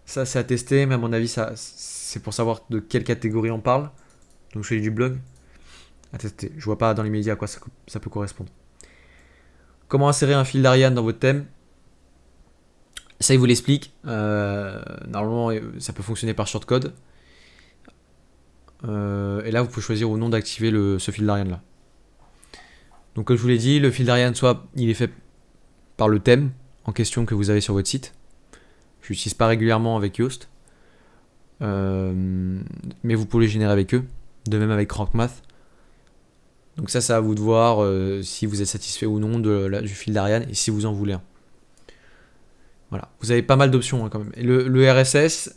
Ça, c'est à tester, mais à mon avis, c'est pour savoir de quelle catégorie on parle. Donc, je fais du blog. À tester. Je vois pas dans les médias à quoi ça peut correspondre. Comment insérer un fil d'Ariane dans votre thème? Ça, il vous l'explique. Normalement, ça peut fonctionner par shortcode. Et là, vous pouvez choisir ou non d'activer ce fil d'Ariane là. Donc, comme je vous l'ai dit, le fil d'Ariane, soit il est fait par le thème en question que vous avez sur votre site. Je l'utilise pas régulièrement avec Yoast. Mais vous pouvez le générer avec eux. De même avec RankMath. Donc ça, c'est à vous de voir si vous êtes satisfait ou non du fil d'Ariane et si vous en voulez un. Voilà. Vous avez pas mal d'options quand même. Et le RSS,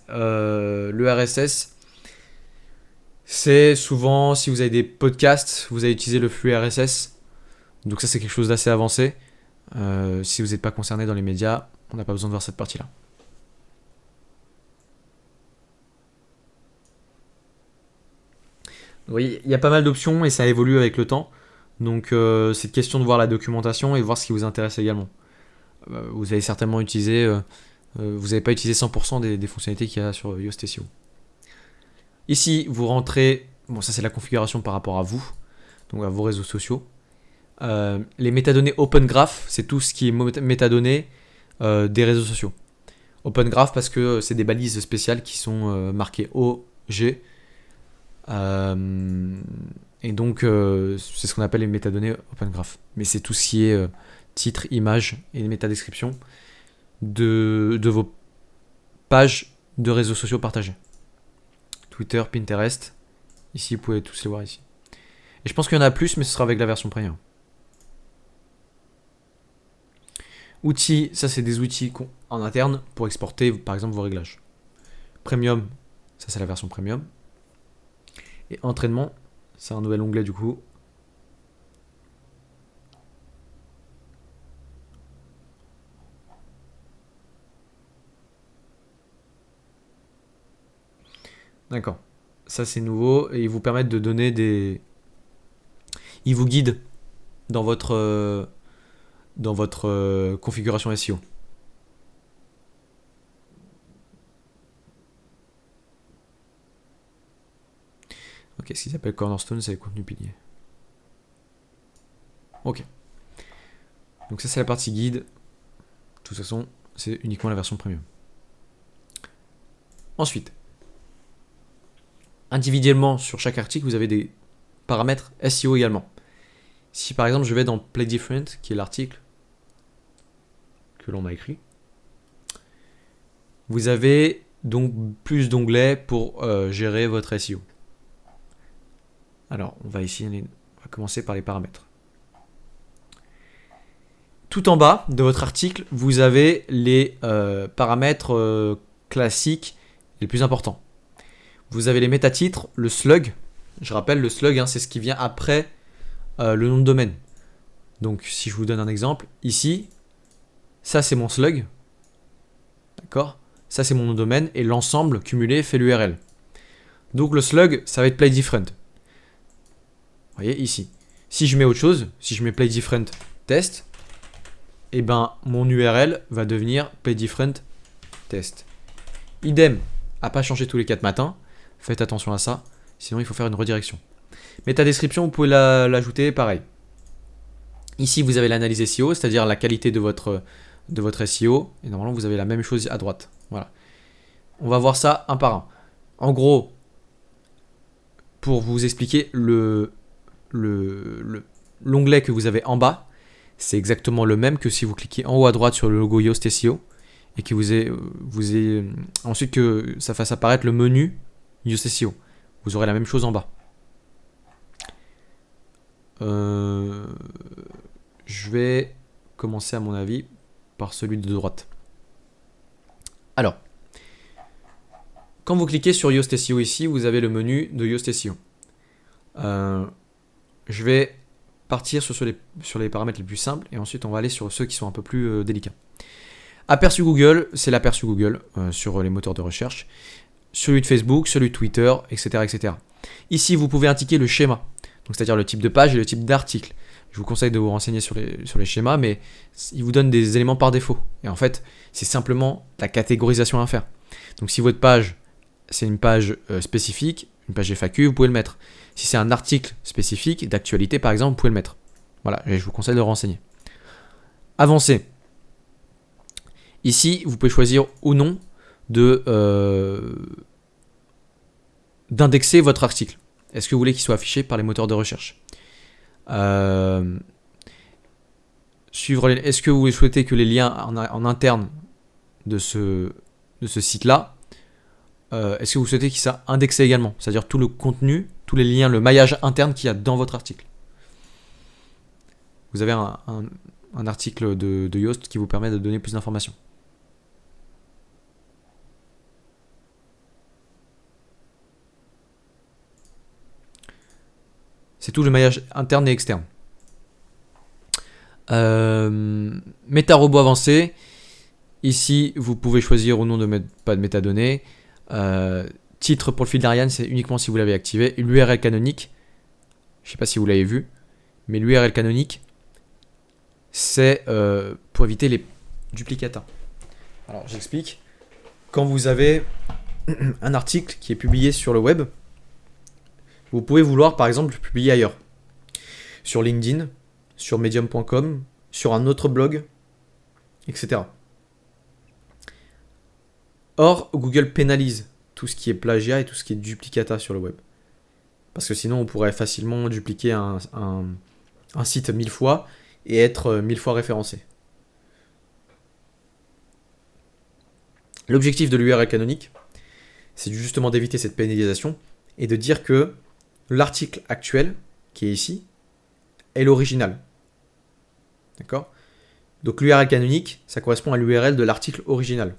c'est souvent, si vous avez des podcasts, vous allez utiliser le flux RSS. Donc ça, c'est quelque chose d'assez avancé. Si vous n'êtes pas concerné dans les médias, on n'a pas besoin de voir cette partie-là. Oui, il y a pas mal d'options et ça évolue avec le temps. Donc c'est une question de voir la documentation et de voir ce qui vous intéresse également. Vous avez certainement utilisé, vous n'avez pas utilisé 100% des fonctionnalités qu'il y a sur Yoast SEO. Ici, vous rentrez, bon ça c'est la configuration par rapport à vous, donc à vos réseaux sociaux. Les métadonnées Open Graph, c'est tout ce qui est métadonnées des réseaux sociaux. Open Graph parce que c'est des balises spéciales qui sont marquées OG. Et donc c'est ce qu'on appelle les métadonnées Open Graph. Mais c'est tout ce qui est titre, image et métadescription de vos pages de réseaux sociaux partagées. Twitter, Pinterest. Ici, vous pouvez tous les voir ici. Et je pense qu'il y en a plus, mais ce sera avec la version premium. Outils, ça c'est des outils en interne pour exporter par exemple vos réglages. Premium, ça c'est la version premium. Et entraînement, c'est un nouvel onglet du coup. D'accord. Ça c'est nouveau et ils vous permettent de donner des... Ils vous guident dans votre configuration SEO. Ok, ce qu'ils appellent Cornerstone, c'est les contenus piliers. Ok. Donc ça c'est la partie guide. De toute façon, c'est uniquement la version premium. Ensuite, individuellement sur chaque article, vous avez des paramètres SEO également. Si par exemple je vais dans Play Different, qui est l'article que l'on a écrit, vous avez donc plus d'onglets pour gérer votre SEO. Alors, on va commencer par les paramètres. Tout en bas de votre article, vous avez les paramètres classiques les plus importants. Vous avez les métatitres, le slug. Je rappelle, le slug, c'est ce qui vient après le nom de domaine. Donc, si je vous donne un exemple, ici, ça c'est mon slug. D'accord ? Ça c'est mon nom de domaine et l'ensemble cumulé fait l'URL. Donc, le slug, ça va être Play Different. Vous voyez ici. Si je mets autre chose, si je mets Play Different Test, et ben mon URL va devenir Play Different Test. Idem, à pas changer tous les 4 matins. Faites attention à ça, sinon il faut faire une redirection. Méta description, vous pouvez l'ajouter pareil. Ici, vous avez l'analyse SEO, c'est-à-dire la qualité de votre SEO. Et normalement, vous avez la même chose à droite. Voilà. On va voir ça un par un. En gros, pour vous expliquer, l'onglet que vous avez en bas, c'est exactement le même que si vous cliquez en haut à droite sur le logo Yoast SEO et que ensuite que ça fasse apparaître le menu Yoast SEO. Vous aurez la même chose en bas. Je vais commencer à mon avis par celui de droite. Alors, quand vous cliquez sur Yoast SEO ici, vous avez le menu de Yoast SEO. Je vais partir sur les paramètres les plus simples et ensuite on va aller sur ceux qui sont un peu plus délicats. Aperçu Google, c'est l'aperçu Google sur les moteurs de recherche. Celui de Facebook, celui de Twitter, etc., etc. Ici, vous pouvez indiquer le schéma, donc c'est-à-dire le type de page et le type d'article. Je vous conseille de vous renseigner sur les schémas, mais il vous donne des éléments par défaut. Et en fait, c'est simplement la catégorisation à faire. Donc si votre page, c'est une page spécifique, une page FAQ, vous pouvez le mettre. Si c'est un article spécifique, d'actualité par exemple, vous pouvez le mettre. Voilà, et je vous conseille de renseigner. Avancez. Ici, vous pouvez choisir ou non d'indexer votre article. Est-ce que vous voulez qu'il soit affiché par les moteurs de recherche ? Est-ce que vous souhaitez que les liens en interne de ce site-là, est-ce que vous souhaitez qu'il soit indexé également ? C'est-à-dire tout le contenu, tous les liens, le maillage interne qu'il y a dans votre article. Vous avez un article de Yoast qui vous permet de donner plus d'informations. C'est tout le maillage interne et externe. Méta-robot avancé. Ici, vous pouvez choisir ou non de mettre pas de métadonnées. Titre pour le fil d'Ariane, c'est uniquement si vous l'avez activé. L'URL canonique, je ne sais pas si vous l'avez vu, mais l'URL canonique, c'est pour éviter les duplicata. Alors, j'explique. Quand vous avez un article qui est publié sur le web, vous pouvez vouloir, par exemple, le publier ailleurs. Sur LinkedIn, sur medium.com, sur un autre blog, etc. Or, Google pénalise tout ce qui est plagiat et tout ce qui est duplicata sur le web. Parce que sinon, on pourrait facilement dupliquer un site 1000 fois et être 1000 fois référencé. L'objectif de l'URL canonique, c'est justement d'éviter cette pénalisation et de dire que l'article actuel, qui est ici, est l'original. D'accord ? Donc l'URL canonique, ça correspond à l'URL de l'article original.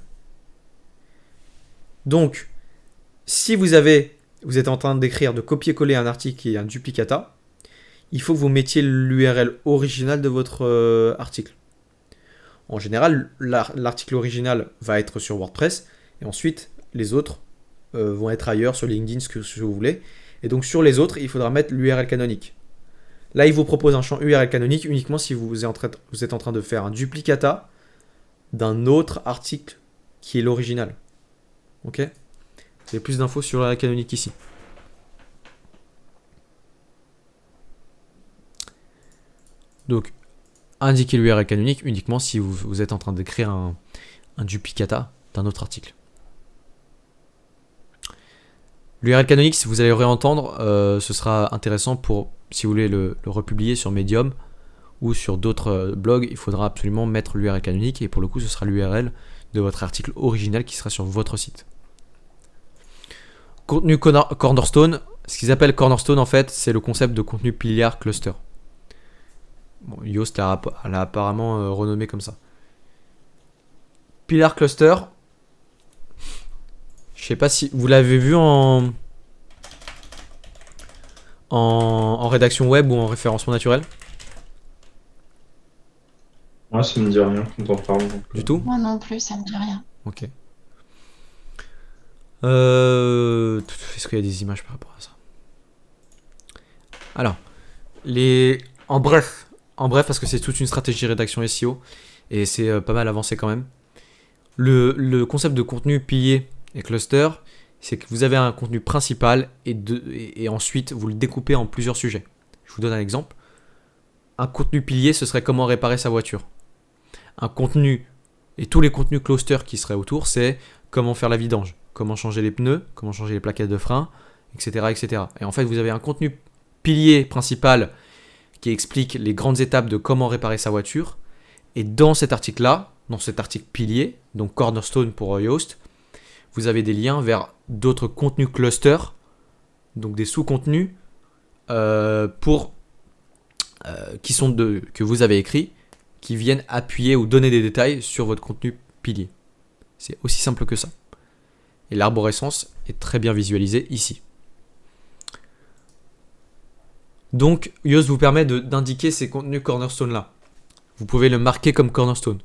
Donc, si vous êtes en train d'écrire, de copier-coller un article qui est un duplicata, il faut que vous mettiez l'URL original de votre article. En général, l'article original va être sur WordPress, et ensuite, les autres vont être ailleurs, sur LinkedIn, ce que vous voulez. Et donc, sur les autres, il faudra mettre l'URL canonique. Là, il vous propose un champ URL canonique uniquement si vous êtes en train de faire un duplicata d'un autre article qui est l'original. Ok ? Vous avez plus d'infos sur l'URL canonique ici. Donc, indiquez l'URL canonique uniquement si vous êtes en train d'écrire un duplicata d'un autre article. L'URL canonique, si vous allez le réentendre, ce sera intéressant pour, si vous voulez le republier sur Medium ou sur d'autres blogs, il faudra absolument mettre l'URL canonique et pour le coup, ce sera l'URL de votre article original qui sera sur votre site. Contenu Cornerstone, ce qu'ils appellent Cornerstone en fait, c'est le concept de contenu pilier cluster. Bon, Yoast l'a apparemment renommé comme ça. Pillar cluster, je sais pas si vous l'avez vu en rédaction web ou en référencement naturel. Moi, ça me dit rien quand on parle. Du tout ? Moi non plus, ça me dit rien. Ok. Est-ce qu'il y a des images par rapport à ça ? Alors, en bref, parce que c'est toute une stratégie rédaction SEO et c'est pas mal avancé quand même. Le concept de contenu pilier et cluster, c'est que vous avez un contenu principal et ensuite vous le découpez en plusieurs sujets. Je vous donne un exemple. Un contenu pilier, ce serait comment réparer sa voiture. Un contenu, et tous les contenus cluster qui seraient autour, c'est comment faire la vidange, comment changer les pneus, comment changer les plaquettes de frein, etc., etc. Et en fait, vous avez un contenu pilier principal qui explique les grandes étapes de comment réparer sa voiture. Et dans cet article-là, dans cet article pilier, donc Cornerstone pour Yoast, vous avez des liens vers d'autres contenus clusters, donc des sous-contenus que vous avez écrits, qui viennent appuyer ou donner des détails sur votre contenu pilier. C'est aussi simple que ça. Et l'arborescence est très bien visualisée ici. Donc, Yoast vous permet d'indiquer ces contenus cornerstone là. Vous pouvez le marquer comme cornerstone.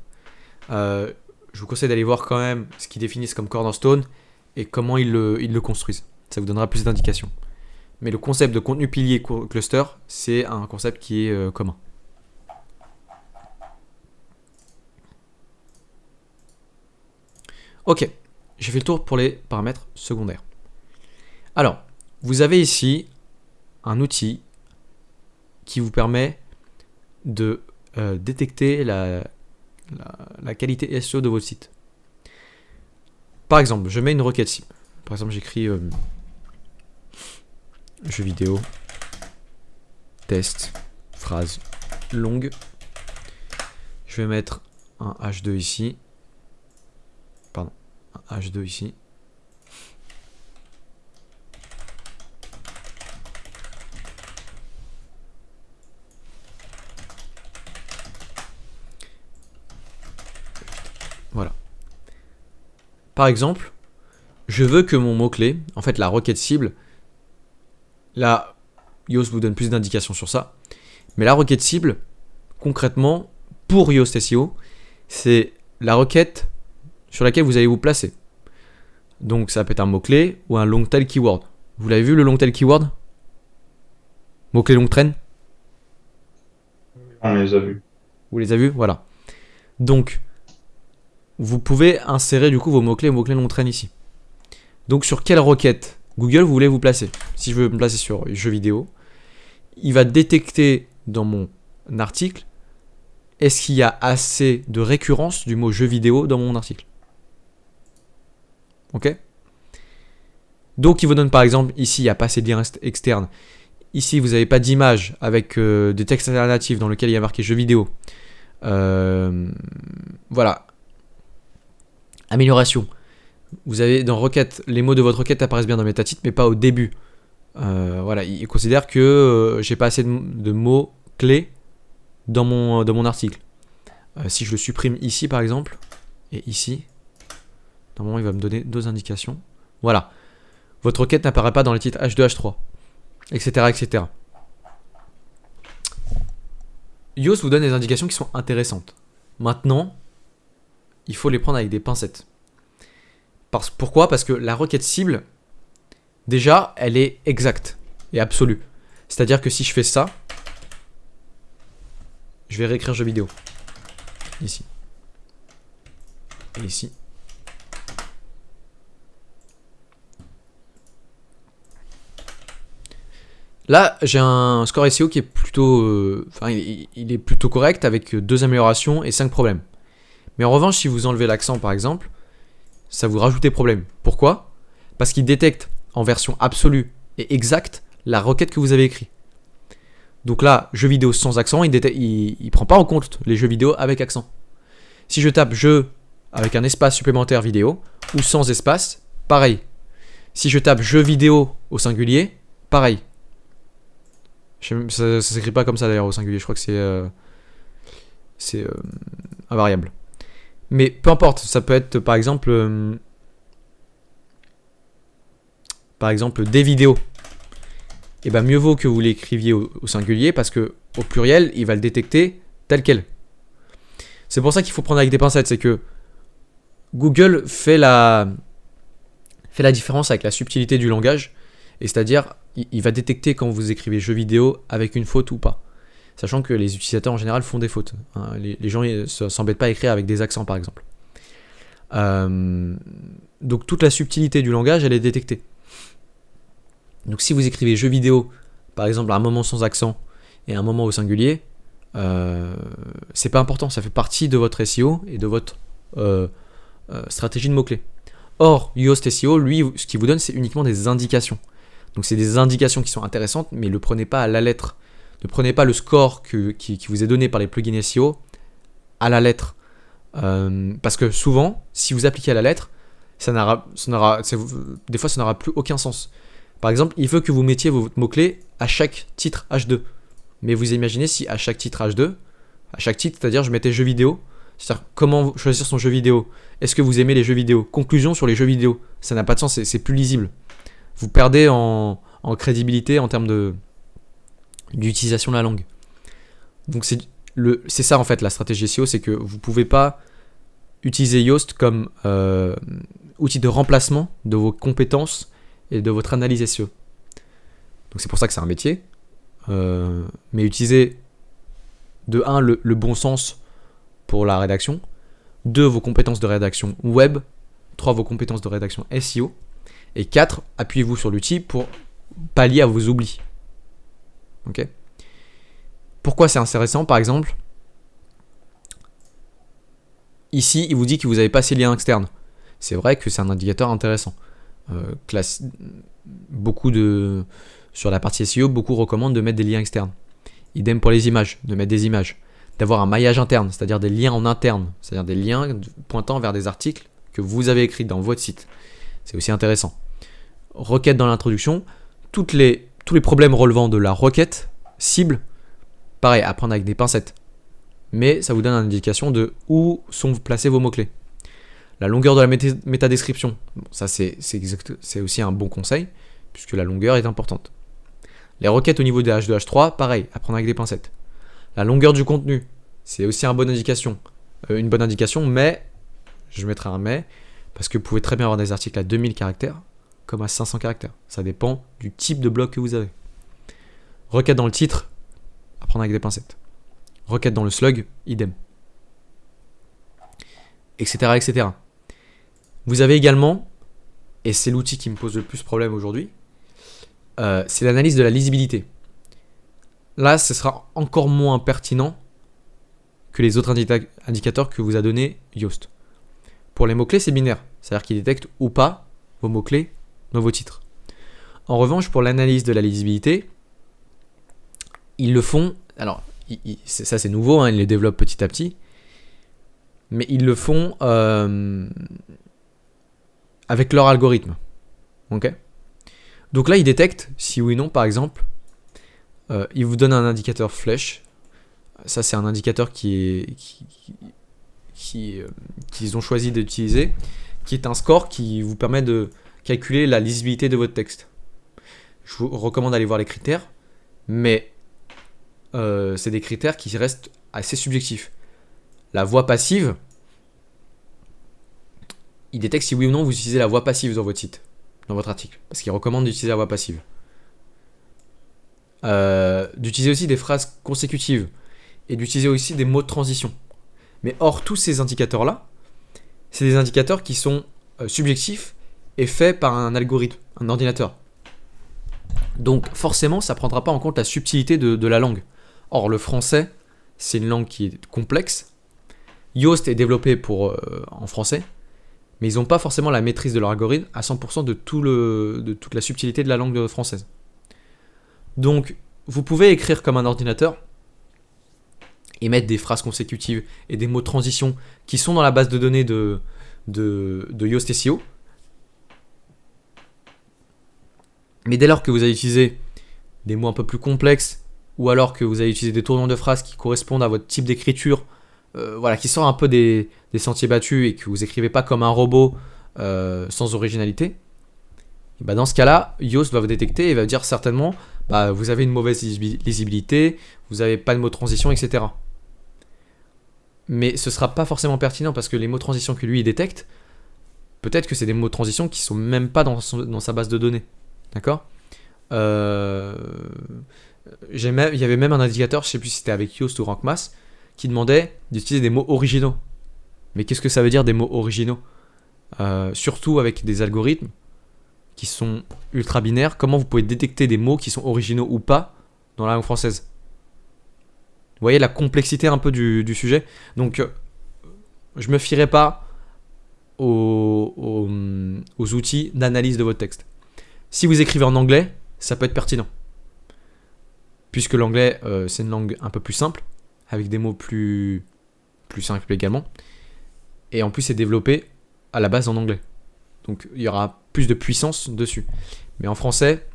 Je vous conseille d'aller voir quand même ce qu'ils définissent comme cornerstone et comment ils le construisent. Ça vous donnera plus d'indications. Mais le concept de contenu pilier cluster, c'est un concept qui est commun. Ok, j'ai fait le tour pour les paramètres secondaires. Alors, vous avez ici un outil qui vous permet de détecter la qualité SEO de votre site. Par exemple, je mets une requête cible. Par exemple, j'écris jeu vidéo, test, phrase longue. Je vais mettre un H2 ici. Pardon, un H2 ici. Voilà. Par exemple, je veux que mon mot-clé, en fait la requête cible, là, Yoast vous donne plus d'indications sur ça, mais la requête cible, concrètement, pour Yoast SEO, c'est la requête sur laquelle vous allez vous placer. Donc ça peut être un mot-clé ou un long tail keyword. Vous l'avez vu le long tail keyword? Mot-clé long train? On les a vus. Vous les avez vus? Voilà. Donc, vous pouvez insérer du coup vos mots-clés long train ici. Donc sur quelle requête Google vous voulez vous placer? Si je veux me placer sur jeux vidéo, il va détecter dans mon article est-ce qu'il y a assez de récurrence du mot jeu vidéo dans mon article. Ok? Donc il vous donne par exemple ici il n'y a pas assez de liens externes. Ici vous n'avez pas d'image avec des textes alternatifs dans lesquels il y a marqué jeux vidéo. Voilà. Amélioration. Vous avez dans requête, les mots de votre requête apparaissent bien dans le métatitre, mais pas au début. Voilà, il considère que j'ai pas assez de mots clés dans mon article. Si je le supprime ici par exemple, et ici, normalement il va me donner deux indications. Voilà. Votre requête n'apparaît pas dans les titres H2, H3, etc., etc. Yoast vous donne des indications qui sont intéressantes. Maintenant, il faut les prendre avec des pincettes. Pourquoi? Parce que la requête cible, déjà, elle est exacte et absolue. C'est-à-dire que si je fais ça, je vais réécrire jeu vidéo. Ici. Et ici. Là, j'ai un score SEO qui est plutôt... il est plutôt correct avec 2 améliorations et 5 problèmes. Mais en revanche, si vous enlevez l'accent par exemple, ça vous rajoute des problèmes. Pourquoi? Parce qu'il détecte en version absolue et exacte la requête que vous avez écrite. Donc là, jeu vidéo sans accent, il prend pas en compte les jeux vidéo avec accent. Si je tape jeu avec un espace supplémentaire vidéo ou sans espace, pareil. Si je tape jeu vidéo au singulier, pareil. Ça s'écrit pas comme ça d'ailleurs au singulier, je crois que c'est invariable. Mais peu importe, ça peut être par exemple des vidéos. Et bien mieux vaut que vous l'écriviez au singulier parce que au pluriel, il va le détecter tel quel. C'est pour ça qu'il faut prendre avec des pincettes, c'est que Google fait la différence avec la subtilité du langage, et c'est-à-dire il va détecter quand vous écrivez jeu vidéo avec une faute ou pas. Sachant que les utilisateurs en général font des fautes. Hein. Les gens ne s'embêtent pas à écrire avec des accents par exemple. Donc toute la subtilité du langage, elle est détectée. Donc si vous écrivez jeu vidéo, par exemple à un moment sans accent et à un moment au singulier, c'est pas important, ça fait partie de votre SEO et de votre stratégie de mots-clés. Or, Yoast SEO, lui, ce qu'il vous donne, c'est uniquement des indications. Donc c'est des indications qui sont intéressantes, mais ne le prenez pas à la lettre. Ne prenez pas le score qui vous est donné par les plugins SEO à la lettre. Parce que souvent, si vous appliquez à la lettre, des fois ça n'aura plus aucun sens. Par exemple, il veut que vous mettiez vos mots-clés à chaque titre H2. Mais vous imaginez si à chaque titre H2, à chaque titre, c'est-à-dire je mettais jeu vidéo, c'est-à-dire comment choisir son jeu vidéo. Est-ce que vous aimez les jeux vidéo? Conclusion sur les jeux vidéo. Ça n'a pas de sens, c'est plus lisible. Vous perdez en crédibilité en termes d'utilisation de la langue. Donc c'est ça en fait la stratégie SEO, c'est que vous ne pouvez pas utiliser Yoast comme outil de remplacement de vos compétences et de votre analyse SEO. Donc c'est pour ça que c'est un métier. Mais utilisez de 1 le bon sens pour la rédaction, 2 vos compétences de rédaction web, 3 vos compétences de rédaction SEO, et 4 appuyez-vous sur l'outil pour pallier à vos oublis. Ok. Pourquoi c'est intéressant? Par exemple, ici il vous dit que vous n'avez pas ces liens externes. C'est vrai que c'est un indicateur intéressant. Sur la partie SEO, beaucoup recommandent de mettre des liens externes. Idem pour les images, de mettre des images. D'avoir un maillage interne, c'est-à-dire des liens en interne, c'est-à-dire des liens pointant vers des articles que vous avez écrits dans votre site. C'est aussi intéressant. Requête dans l'introduction, tous les problèmes relevant de la requête cible, pareil, à prendre avec des pincettes. Mais ça vous donne une indication de où sont placés vos mots-clés. La longueur de la métadescription, ça c'est aussi un bon conseil, puisque la longueur est importante. Les requêtes au niveau des H2, H3, pareil, à prendre avec des pincettes. La longueur du contenu, c'est aussi une bonne indication, mais, je mettrai un mais, parce que vous pouvez très bien avoir des articles à 2000 caractères, comme à 500 caractères. Ça dépend du type de blog que vous avez. Requête dans le titre, à prendre avec des pincettes. Requête dans le slug, idem. Etc., etc. Vous avez également, et c'est l'outil qui me pose le plus problème aujourd'hui, c'est l'analyse de la lisibilité. Là, ce sera encore moins pertinent que les autres indicateurs que vous a donné Yoast. Pour les mots-clés, c'est binaire, c'est-à-dire qu'il détecte ou pas vos mots-clés dans vos titres. En revanche, pour l'analyse de la lisibilité, ils le font, alors ça c'est nouveau, ils le développent petit à petit, mais ils le font avec leur algorithme. Ok ? Donc là, ils détectent si oui ou non, par exemple, ils vous donnent un indicateur flèche. Ça, c'est un indicateur qu'ils ont choisi d'utiliser, qui est un score qui vous permet de calculer la lisibilité de votre texte. Je vous recommande d'aller voir les critères, mais c'est des critères qui restent assez subjectifs. La voix passive, il détecte si oui ou non vous utilisez la voix passive dans votre site, dans votre article, parce qu'il recommande d'utiliser la voix passive. D'utiliser aussi des phrases consécutives et d'utiliser aussi des mots de transition. Mais or, tous ces indicateurs-là, c'est des indicateurs qui sont subjectifs et faits par un algorithme, un ordinateur. Donc forcément, ça ne prendra pas en compte la subtilité de la langue. Or, le français, c'est une langue qui est complexe. Yoast est développé en français, mais ils n'ont pas forcément la maîtrise de leur algorithme à 100% de toute la subtilité de la langue française. Donc, vous pouvez écrire comme un ordinateur et mettre des phrases consécutives et des mots de transition qui sont dans la base de données de Yoast SEO. Mais dès lors que vous allez utiliser des mots un peu plus complexes ou alors que vous allez utiliser des tournants de phrases qui correspondent à votre type d'écriture, qui sort un peu des sentiers battus et que vous écrivez pas comme un robot sans originalité, et dans ce cas-là, Yoast va vous détecter et va dire certainement vous avez une mauvaise lisibilité, vous n'avez pas de mots de transition, etc. Mais ce ne sera pas forcément pertinent parce que les mots de transition que lui il détecte, peut-être que c'est des mots de transition qui ne sont même pas dans sa base de données. D'accord ? Il y avait même un indicateur, je ne sais plus si c'était avec Yoast ou RankMath, qui demandait d'utiliser des mots originaux. Mais qu'est-ce que ça veut dire des mots originaux ? surtout avec des algorithmes qui sont ultra binaires, comment vous pouvez détecter des mots qui sont originaux ou pas dans la langue française. Vous voyez la complexité un peu du sujet. Donc, je me fierai pas aux outils d'analyse de votre texte. Si vous écrivez en anglais, ça peut être pertinent. Puisque l'anglais, c'est une langue un peu plus simple, avec des mots plus simples également. Et en plus, c'est développé à la base en anglais. Donc, il y aura plus de puissance dessus. Mais en français,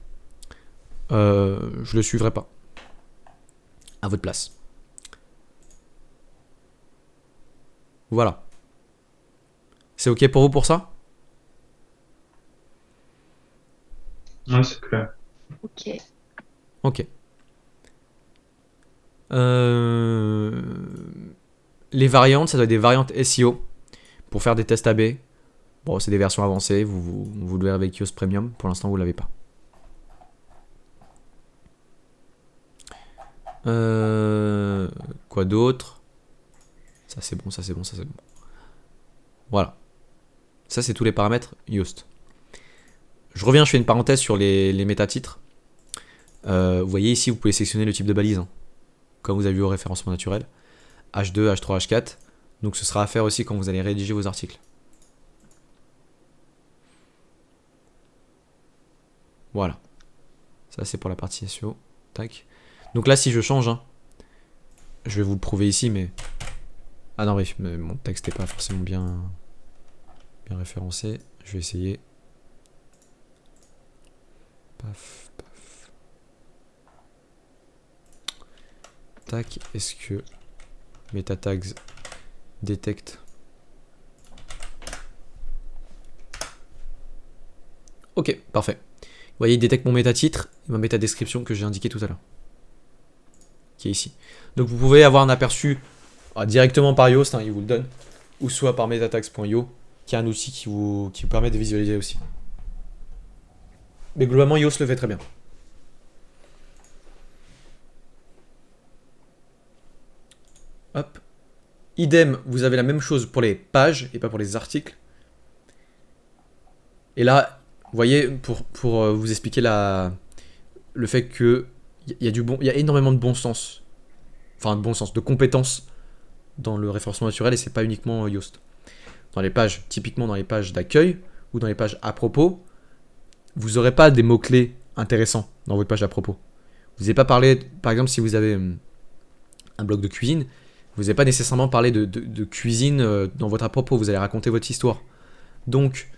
je le suivrai pas. À votre place. Voilà. C'est ok pour vous pour ça? Ouais, c'est clair. Ok. Ok. Les variantes, ça doit être des variantes SEO pour faire des tests AB. Bon, c'est des versions avancées, vous le verrez avec Yoast Premium. Pour l'instant, vous l'avez pas. Quoi d'autre? Ça c'est bon, ça c'est bon, ça c'est bon. Voilà. Ça c'est tous les paramètres Yoast. Je reviens, je fais une parenthèse sur les métatitres. Vous voyez ici, vous pouvez sélectionner le type de balise, hein, comme vous avez vu au référencement naturel. H2, H3, H4. Donc ce sera à faire aussi quand vous allez rédiger vos articles. Voilà. Ça c'est pour la partie SEO. Tac. Donc là si je change, hein, je vais vous le prouver ici, mais... Ah non oui, mais mon texte n'est pas forcément bien référencé. Je vais essayer. Paf, paf. Tac, est-ce que meta tags détecte? Ok, parfait. Vous voyez, il détecte mon métatitre et ma métadescription que j'ai indiqué tout à l'heure. Qui est ici. Donc vous pouvez avoir un aperçu directement par Yoast, hein, il vous le donne, ou soit par metatags.io, qui est un outil qui vous permet de visualiser aussi. Mais globalement, Yoast le fait très bien. Hop. Idem, vous avez la même chose pour les pages et pas pour les articles. Et là, vous voyez, pour vous expliquer le fait que il y a énormément de bon sens, enfin de bon sens, de compétences dans le référencement naturel, et c'est pas uniquement Yoast. Dans les pages, typiquement dans les pages d'accueil ou dans les pages à propos, vous n'aurez pas des mots-clés intéressants dans votre page à propos. Vous n'allez pas parler, par exemple, si vous avez un blog de cuisine, vous n'allez pas nécessairement parler de cuisine dans votre à propos, vous allez raconter votre histoire. Donc,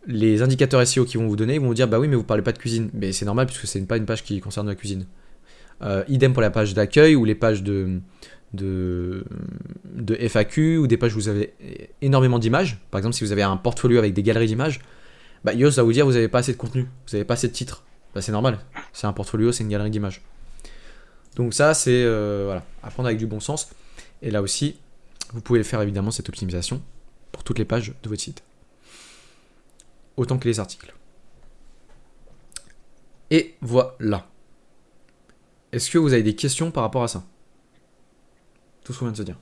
les indicateurs SEO qui vont vous donner, ils vont vous dire bah oui, mais vous parlez pas de cuisine. Mais c'est normal puisque c'est pas une page qui concerne la cuisine. Idem pour la page d'accueil ou les pages de FAQ ou des pages où vous avez énormément d'images. Par exemple, si vous avez un portfolio avec des galeries d'images, bah Yoast va vous dire vous n'avez pas assez de contenu, vous n'avez pas assez de titres. Bah, c'est normal, c'est un portfolio, c'est une galerie d'images. Donc ça, c'est voilà, à prendre avec du bon sens. Et là aussi, vous pouvez faire évidemment cette optimisation pour toutes les pages de votre site. Autant que les articles. Et voilà. Est-ce que vous avez des questions par rapport à ça? Tout ce qu'on vient de se dire.